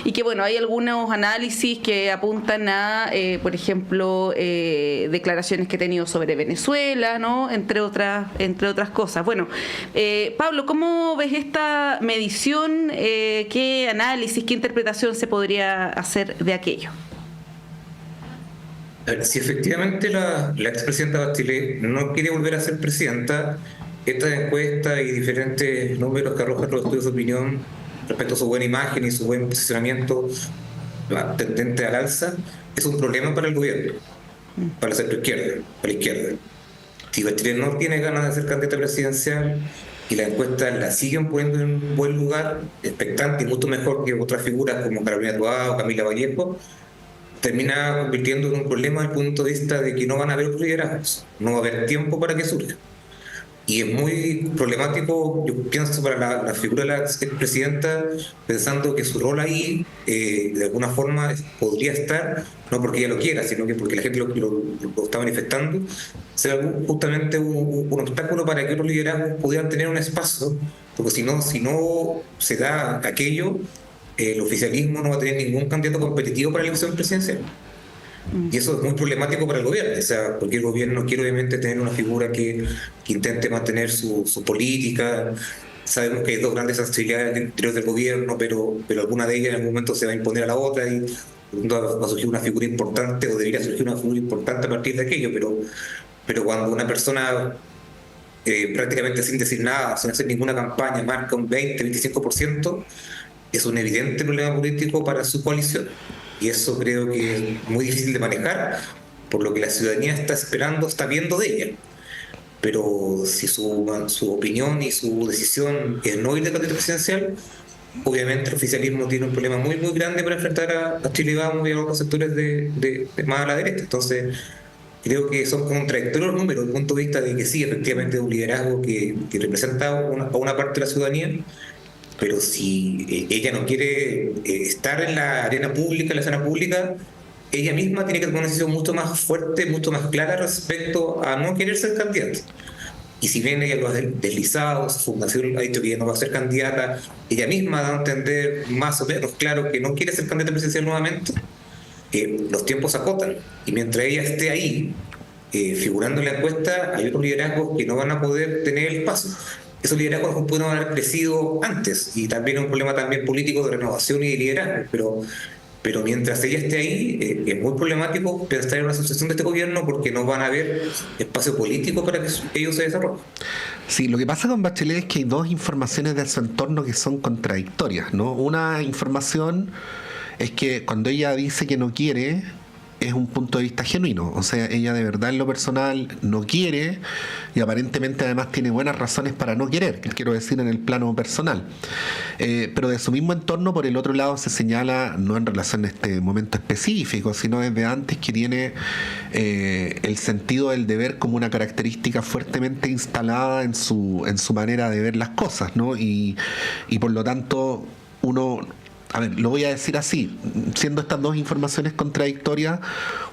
y que bueno, hay algunos análisis que apuntan a, por ejemplo, declaraciones que ha tenido sobre Venezuela, ¿no? Entre otras cosas. Bueno, Pablo, ¿cómo ves esta medición? ¿Qué análisis, qué interpretación se podría hacer de aquello? Si efectivamente la expresidenta Bachelet no quiere volver a ser presidenta, esta encuesta y diferentes números que arrojan los estudios de opinión respecto a su buena imagen y su buen posicionamiento tendente al alza, es un problema para el gobierno, para el centro izquierda, para la izquierda. Si Bachelet no tiene ganas de ser candidata presidencial y las encuestas la siguen poniendo en un buen lugar, expectante y mucho mejor que otras figuras como Carolina Toá o Camila Vallejo, termina convirtiendo en un problema desde el punto de vista de que no van a haber otros liderazgos, no va a haber tiempo para que surja. Y es muy problemático, yo pienso, para la figura de la expresidenta, pensando que su rol ahí, de alguna forma, podría estar, no porque ella lo quiera, sino que porque la gente lo está manifestando, ser justamente un obstáculo para que otros liderazgos pudieran tener un espacio, porque si no se da aquello, el oficialismo no va a tener ningún candidato competitivo para la elección presidencial. Y eso es muy problemático para el gobierno, o sea, porque el gobierno quiere obviamente tener una figura que intente mantener su política. Sabemos que hay dos grandes sensibilidades dentro del gobierno, pero alguna de ellas en algún momento se va a imponer a la otra y va a surgir una figura importante, o debería surgir una figura importante a partir de aquello, pero cuando una persona prácticamente sin decir nada, sin hacer ninguna campaña, marca un 20-25%, es un evidente problema político para su coalición. Y eso creo que es muy difícil de manejar, por lo que la ciudadanía está esperando, está viendo de ella. Pero si su opinión y su decisión es no ir de candidato presidencial, obviamente el oficialismo tiene un problema muy, muy grande para enfrentar a Chile Vamos y a otros sectores de más a la derecha. Entonces, creo que son contradictorios los números, desde el punto de vista de que sí, efectivamente es un liderazgo que representa a una parte de la ciudadanía, pero si ella no quiere estar en la arena pública, en la escena pública, ella misma tiene que tomar una decisión mucho más fuerte, mucho más clara respecto a no querer ser candidata. Y si bien ella lo ha deslizado, su fundación ha dicho que ella no va a ser candidata, ella misma da a entender más o menos claro que no quiere ser candidata presidencial nuevamente, los tiempos se acotan. Y mientras ella esté ahí, figurando en la encuesta, hay otros liderazgos que no van a poder tener el espacio. Esos liderazgos pudieron haber crecido antes, y también es un problema también político de renovación y de liderazgo, pero mientras ella esté ahí, es muy problemático pensar en una sucesión de este gobierno, porque no van a haber espacio político para que ellos se desarrollen. Sí, lo que pasa con Bachelet es que hay dos informaciones de su entorno que son contradictorias, ¿no? Una información es que cuando ella dice que no quiere, es un punto de vista genuino. O sea, ella de verdad en lo personal no quiere y aparentemente además tiene buenas razones para no querer, quiero decir, en el plano personal. Pero de su mismo entorno, por el otro lado, se señala, no en relación a este momento específico, sino desde antes, que tiene el sentido del deber como una característica fuertemente instalada en su manera de ver las cosas, ¿no? Y por lo tanto, uno... A ver, lo voy a decir así, siendo estas dos informaciones contradictorias,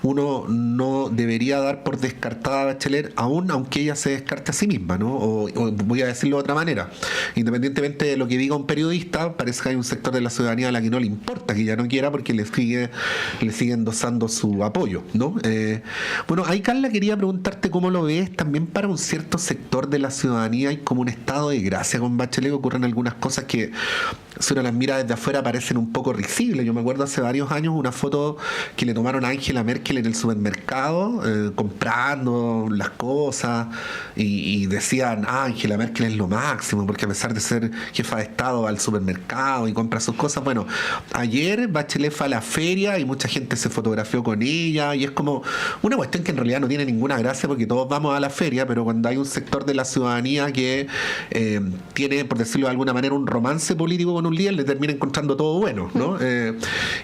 uno no debería dar por descartada a Bachelet, aunque ella se descarte a sí misma, ¿no? O voy a decirlo de otra manera, independientemente de lo que diga un periodista, parece que hay un sector de la ciudadanía a la que no le importa que ella no quiera, porque le sigue endosando su apoyo, ¿no? Bueno, ahí, Carla, quería preguntarte cómo lo ves también para un cierto sector de la ciudadanía. Hay como un estado de gracia con Bachelet, que ocurren algunas cosas que, si uno las mira desde afuera, parecen un poco risibles. Yo me acuerdo hace varios años una foto que le tomaron a Angela Merkel en el supermercado, comprando las cosas, y decían, Angela Merkel es lo máximo, porque a pesar de ser jefa de Estado va al supermercado y compra sus cosas. Bueno, ayer Bachelet fue a la feria y mucha gente se fotografió con ella, y es como una cuestión que en realidad no tiene ninguna gracia, porque todos vamos a la feria, pero cuando hay un sector de la ciudadanía que tiene, por decirlo de alguna manera, un romance político con un líder, le termina encontrando todo bueno, ¿no?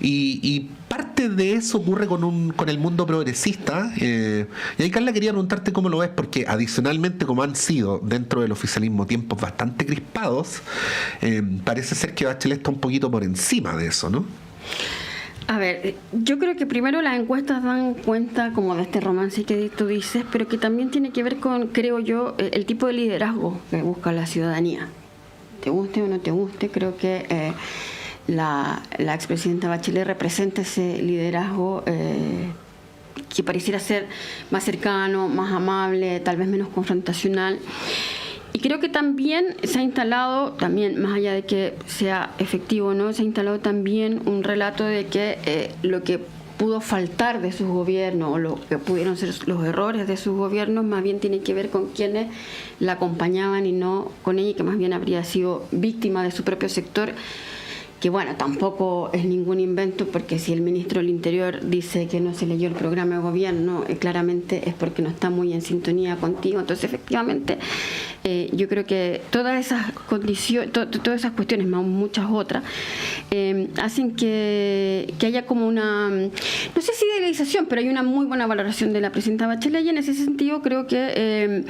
Y parte de eso ocurre con el mundo progresista. Y ahí, Carla, quería preguntarte cómo lo ves, porque adicionalmente, como han sido dentro del oficialismo tiempos bastante crispados, parece ser que Bachelet está un poquito por encima de eso, ¿no? A ver, yo creo que primero las encuestas dan cuenta como de este romance que tú dices, pero que también tiene que ver con, creo yo, el tipo de liderazgo que busca la ciudadanía. Te guste o no te guste, creo que la expresidenta Bachelet representa ese liderazgo que pareciera ser más cercano, más amable, tal vez menos confrontacional. Y creo que también se ha instalado, también más allá de que sea efectivo o no, se ha instalado también un relato de que lo que pudo faltar de sus gobiernos, o lo que pudieron ser los errores de sus gobiernos, más bien tiene que ver con quienes la acompañaban y no con ella, que más bien habría sido víctima de su propio sector, que bueno, tampoco es ningún invento, porque si el ministro del Interior dice que no se leyó el programa de gobierno, claramente es porque no está muy en sintonía contigo. Entonces, efectivamente, yo creo que todas esas condiciones, todas esas cuestiones, más muchas otras, hacen que haya como una, no sé si idealización, pero hay una muy buena valoración de la presidenta Bachelet, y en ese sentido creo que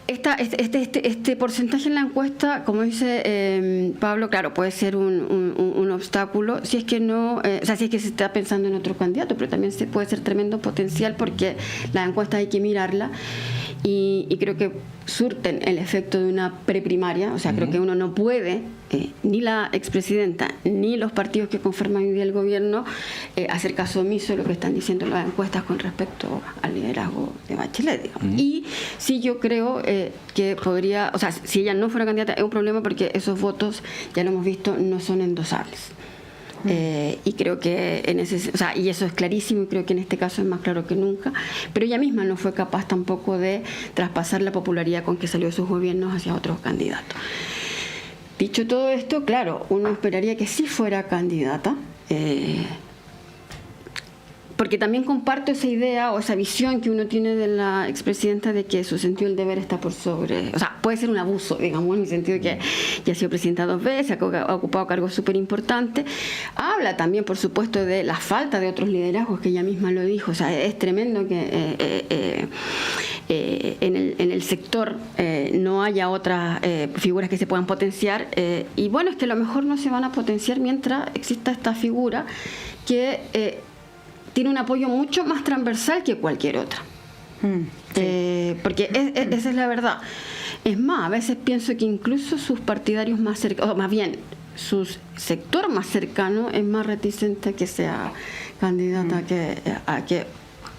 este porcentaje en la encuesta, como dice Pablo, claro, puede ser un obstáculo si es que no, o sea, si es que se está pensando en otro candidato, pero también puede ser tremendo potencial, porque la encuesta hay que mirarla, y creo que surten el efecto de una preprimaria. O sea, creo que uno no puede, ni la expresidenta ni los partidos que conforman hoy día el gobierno, hacer caso omiso de lo que están diciendo las encuestas con respecto al liderazgo de Bachelet, digamos. Y sí, yo creo que podría, o sea, si ella no fuera candidata, es un problema, porque esos votos, ya lo hemos visto, no son endosables. Y creo que y eso es clarísimo, y creo que en este caso es más claro que nunca, pero ella misma no fue capaz tampoco de traspasar la popularidad con que salió de sus gobiernos hacia otros candidatos. Dicho todo esto, claro, uno esperaría que sí fuera candidata, porque también comparto esa idea o esa visión que uno tiene de la expresidenta de que su sentido del deber está por sobre, o sea, puede ser un abuso, digamos, en el sentido de que ya ha sido presidenta 2 veces, ha ocupado cargos súper importantes. Habla también, por supuesto, de la falta de otros liderazgos, que ella misma lo dijo. O sea, es tremendo que en el sector no haya otras figuras que se puedan potenciar, y bueno, es que a lo mejor no se van a potenciar mientras exista esta figura que tiene un apoyo mucho más transversal que cualquier otra. Porque esa es la verdad. Es más, a veces pienso que incluso sus partidarios más cercanos, o más bien su sector más cercano, es más reticente a que sea candidata a que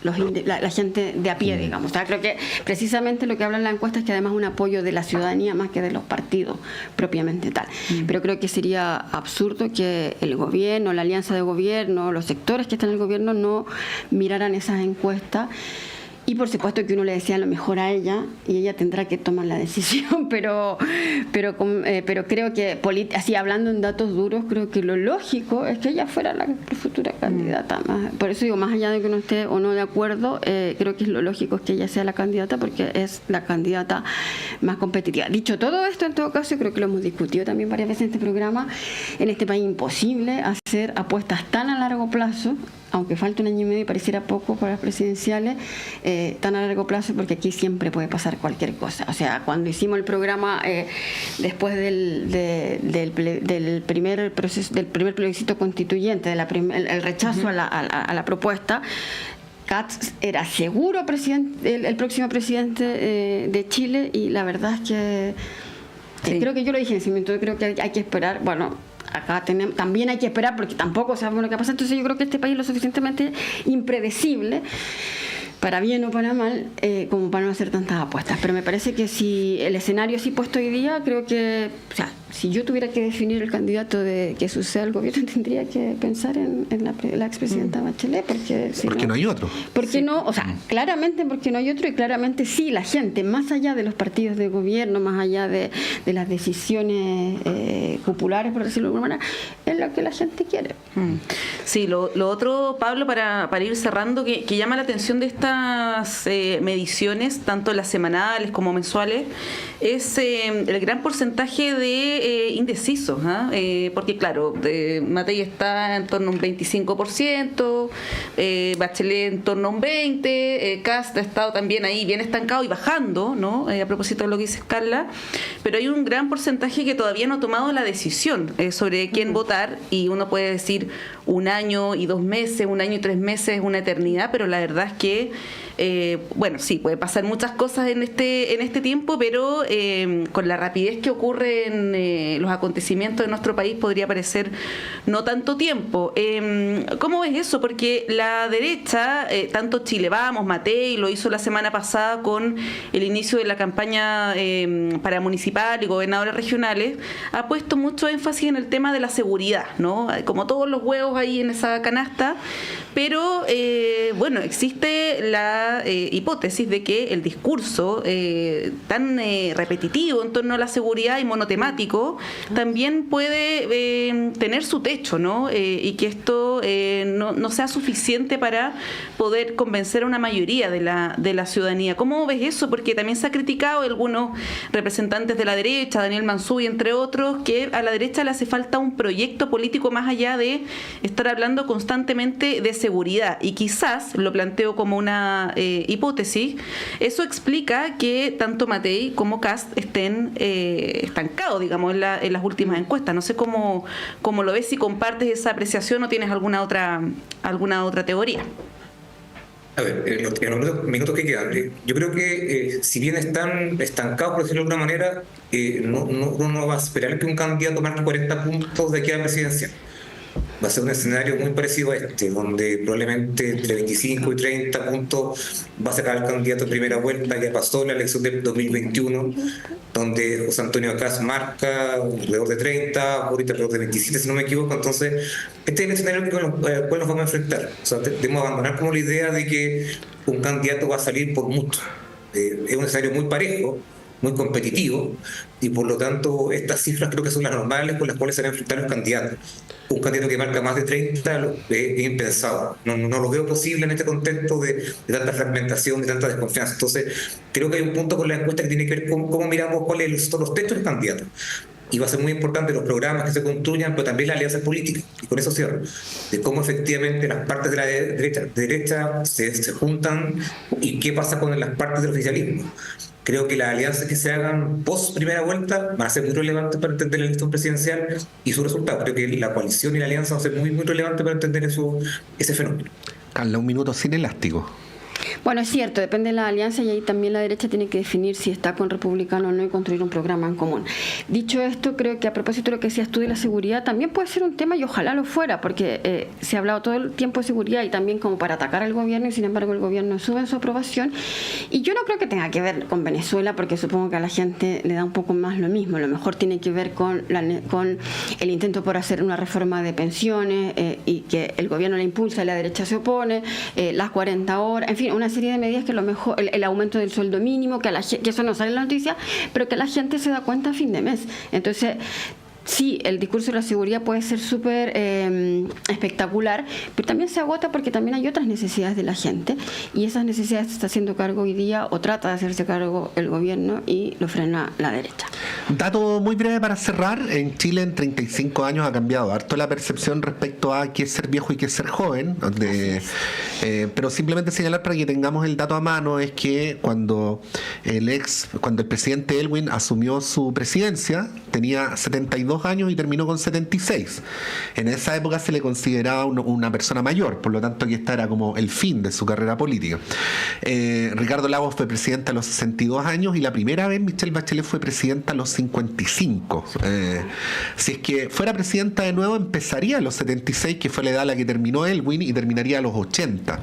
la gente de a pie, digamos. O sea, creo que precisamente lo que habla en la encuesta es que además un apoyo de la ciudadanía más que de los partidos propiamente tal. Pero creo que sería absurdo que el gobierno, la alianza de gobierno, los sectores que están en el gobierno no miraran esas encuestas Y por supuesto que uno le desea lo mejor a ella y ella tendrá que tomar la decisión, pero creo que, así hablando en datos duros, creo que lo lógico es que ella fuera la futura candidata. Por eso digo, más allá de que uno esté o no de acuerdo, creo que lo lógico es que ella sea la candidata porque es la candidata más competitiva. Dicho todo esto, en todo caso, creo que lo hemos discutido también varias veces en este programa, en este país imposible hacer apuestas tan a largo plazo, aunque falte un año y medio y pareciera poco para las presidenciales, tan a largo plazo, porque aquí siempre puede pasar cualquier cosa. O sea, cuando hicimos el programa después del primer plebiscito constituyente, el rechazo a la propuesta, Katz era seguro el próximo presidente de Chile, y la verdad es que creo que yo lo dije en ese momento, creo que hay que esperar, bueno, acá también hay que esperar porque tampoco sabemos lo que pasa. Entonces yo creo que este país es lo suficientemente impredecible, para bien o para mal, como para no hacer tantas apuestas. Pero me parece que si el escenario así puesto hoy día, creo que, o sea, si yo tuviera que definir el candidato que suceda al gobierno, tendría que pensar en la expresidenta Bachelet, porque no hay otro. Porque no, o sea, claramente porque no hay otro, y claramente sí, la gente, más allá de los partidos de gobierno, más allá de las decisiones populares, por decirlo de alguna manera, es lo que la gente quiere. Sí, lo otro, Pablo, para ir cerrando, que llama la atención de estas mediciones, tanto las semanales como mensuales, es el gran porcentaje de indecisos, porque claro, Matei está en torno a un 25%, Bachelet en torno a un 20%, Kast ha estado también ahí bien estancado y bajando, ¿no? A propósito de lo que dice Carla, pero hay un gran porcentaje que todavía no ha tomado la decisión sobre quién votar, y uno puede decir 1 año y 2 meses, 1 año y 3 meses es una eternidad, pero la verdad es que bueno, sí, puede pasar muchas cosas en este tiempo, pero con la rapidez que ocurren los acontecimientos en nuestro país podría parecer no tanto tiempo. ¿Cómo ves eso? Porque la derecha, tanto Chile Vamos, Matei, lo hizo la semana pasada con el inicio de la campaña para municipal y gobernadores regionales, ha puesto mucho énfasis en el tema de la seguridad, ¿no? Como todos los huevos ahí en esa canasta, pero bueno, existe la hipótesis de que el discurso tan repetitivo en torno a la seguridad y monotemático también puede tener su techo, ¿no? Y que esto no sea suficiente para poder convencer a una mayoría de la ciudadanía. ¿Cómo ves eso? Porque también se ha criticado algunos representantes de la derecha, Daniel Mansuy, entre otros, que a la derecha le hace falta un proyecto político más allá de estar hablando constantemente de seguridad. Y quizás, lo planteo como una hipótesis, eso explica que tanto Matei como Kast estén estancados, digamos, en las últimas encuestas. No sé cómo lo ves, si compartes esa apreciación o tienes alguna otra teoría. A ver, en los minutos que quedan, yo creo que si bien están estancados, por decirlo de alguna manera, no va a esperar que un candidato marque 40 puntos de aquí a la presidencia. Va a ser un escenario muy parecido a donde probablemente entre 25 y 30 puntos va a sacar el candidato en primera vuelta. Ya pasó la elección de 2021, donde José Antonio Kast marca alrededor de 30, ahorita alrededor de 27, si no me equivoco. Entonces, este es el escenario con el cual nos vamos a enfrentar. O sea, debemos abandonar como la idea de que un candidato va a salir por mucho. Es un escenario muy parejo, muy competitivo, y por lo tanto estas cifras creo que son las normales con las cuales se van a enfrentar los candidatos. Un candidato que marca más de 30 es impensado. No lo veo posible en este contexto de tanta fragmentación, de tanta desconfianza. Entonces, creo que hay un punto con la encuesta que tiene que ver con cómo miramos cuáles son los textos de los candidatos. Y va a ser muy importante los programas que se construyan, pero también las alianzas políticas. Y con eso cierro. De cómo efectivamente las partes de la derecha se juntan y qué pasa con las partes del oficialismo. Creo que las alianzas que se hagan post primera vuelta van a ser muy relevantes para entender la elección presidencial y su resultado. Creo que la coalición y la alianza van a ser muy, muy relevantes para entender ese fenómeno. Carla, un minuto sin elástico. Bueno, es cierto, depende de la alianza, y ahí también la derecha tiene que definir si está con republicano o no y construir un programa en común. Dicho esto, creo que a propósito de lo que decías tú de la seguridad, también puede ser un tema, y ojalá lo fuera, porque se ha hablado todo el tiempo de seguridad y también como para atacar al gobierno, y sin embargo el gobierno sube en su aprobación. Y yo no creo que tenga que ver con Venezuela, porque supongo que a la gente le da un poco más lo mismo. A lo mejor tiene que ver con el intento por hacer una reforma de pensiones y que el gobierno la impulsa y la derecha se opone, las 40 horas, en fin, una serie de medidas que a lo mejor el aumento del sueldo mínimo, que eso no sale en la noticia, pero que la gente se da cuenta a fin de mes. Entonces, sí, el discurso de la seguridad puede ser súper espectacular, pero también se agota porque también hay otras necesidades de la gente, y esas necesidades se está haciendo cargo hoy día, o trata de hacerse cargo el gobierno, y lo frena la derecha. Dato muy breve para cerrar: en Chile en 35 años ha cambiado harto la percepción respecto a qué es ser viejo y qué es ser joven, pero simplemente señalar para que tengamos el dato a mano es que cuando el presidente Elwin asumió su presidencia tenía 72 años y terminó con 76. En esa época se le consideraba una persona mayor, por lo tanto que esta era como el fin de su carrera política. Ricardo Lagos fue presidente a los 62 años y la primera vez Michelle Bachelet fue presidenta a los 55. Si es que fuera presidenta de nuevo empezaría a los 76, que fue la edad a la que terminó Elwin, y terminaría a los 80.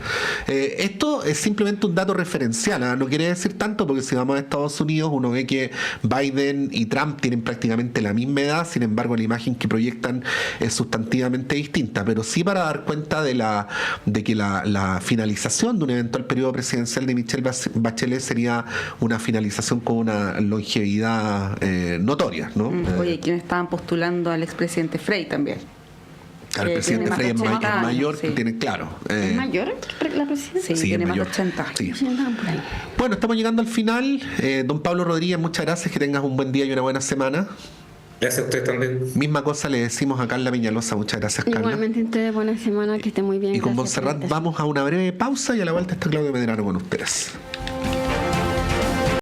Esto es simplemente un dato referencial, no quiere decir tanto, porque si vamos a Estados Unidos uno ve que Biden y Trump tienen prácticamente la misma edad. Sin embargo, la imagen que proyectan es sustantivamente distinta, pero sí para dar cuenta de que la finalización de un eventual periodo presidencial de Michelle Bachelet sería una finalización con una longevidad notoria, ¿no? Oye, ¿quiénes estaban postulando al expresidente Frey también? El presidente Frey es mayor, sí. Tiene claro. ¿Es mayor la presidencia? Sí, tiene más de 80. Sí. Bueno, estamos llegando al final. Don Pablo Rodríguez, muchas gracias, que tengas un buen día y una buena semana. Gracias a ustedes también. Misma cosa le decimos a Carla Peñalosa. Muchas gracias, Carla. Igualmente, ustedes, buena semana, que esté muy bien. Y con Montserrat vamos a una breve pausa y a la vuelta está Claudio Medrano con ustedes.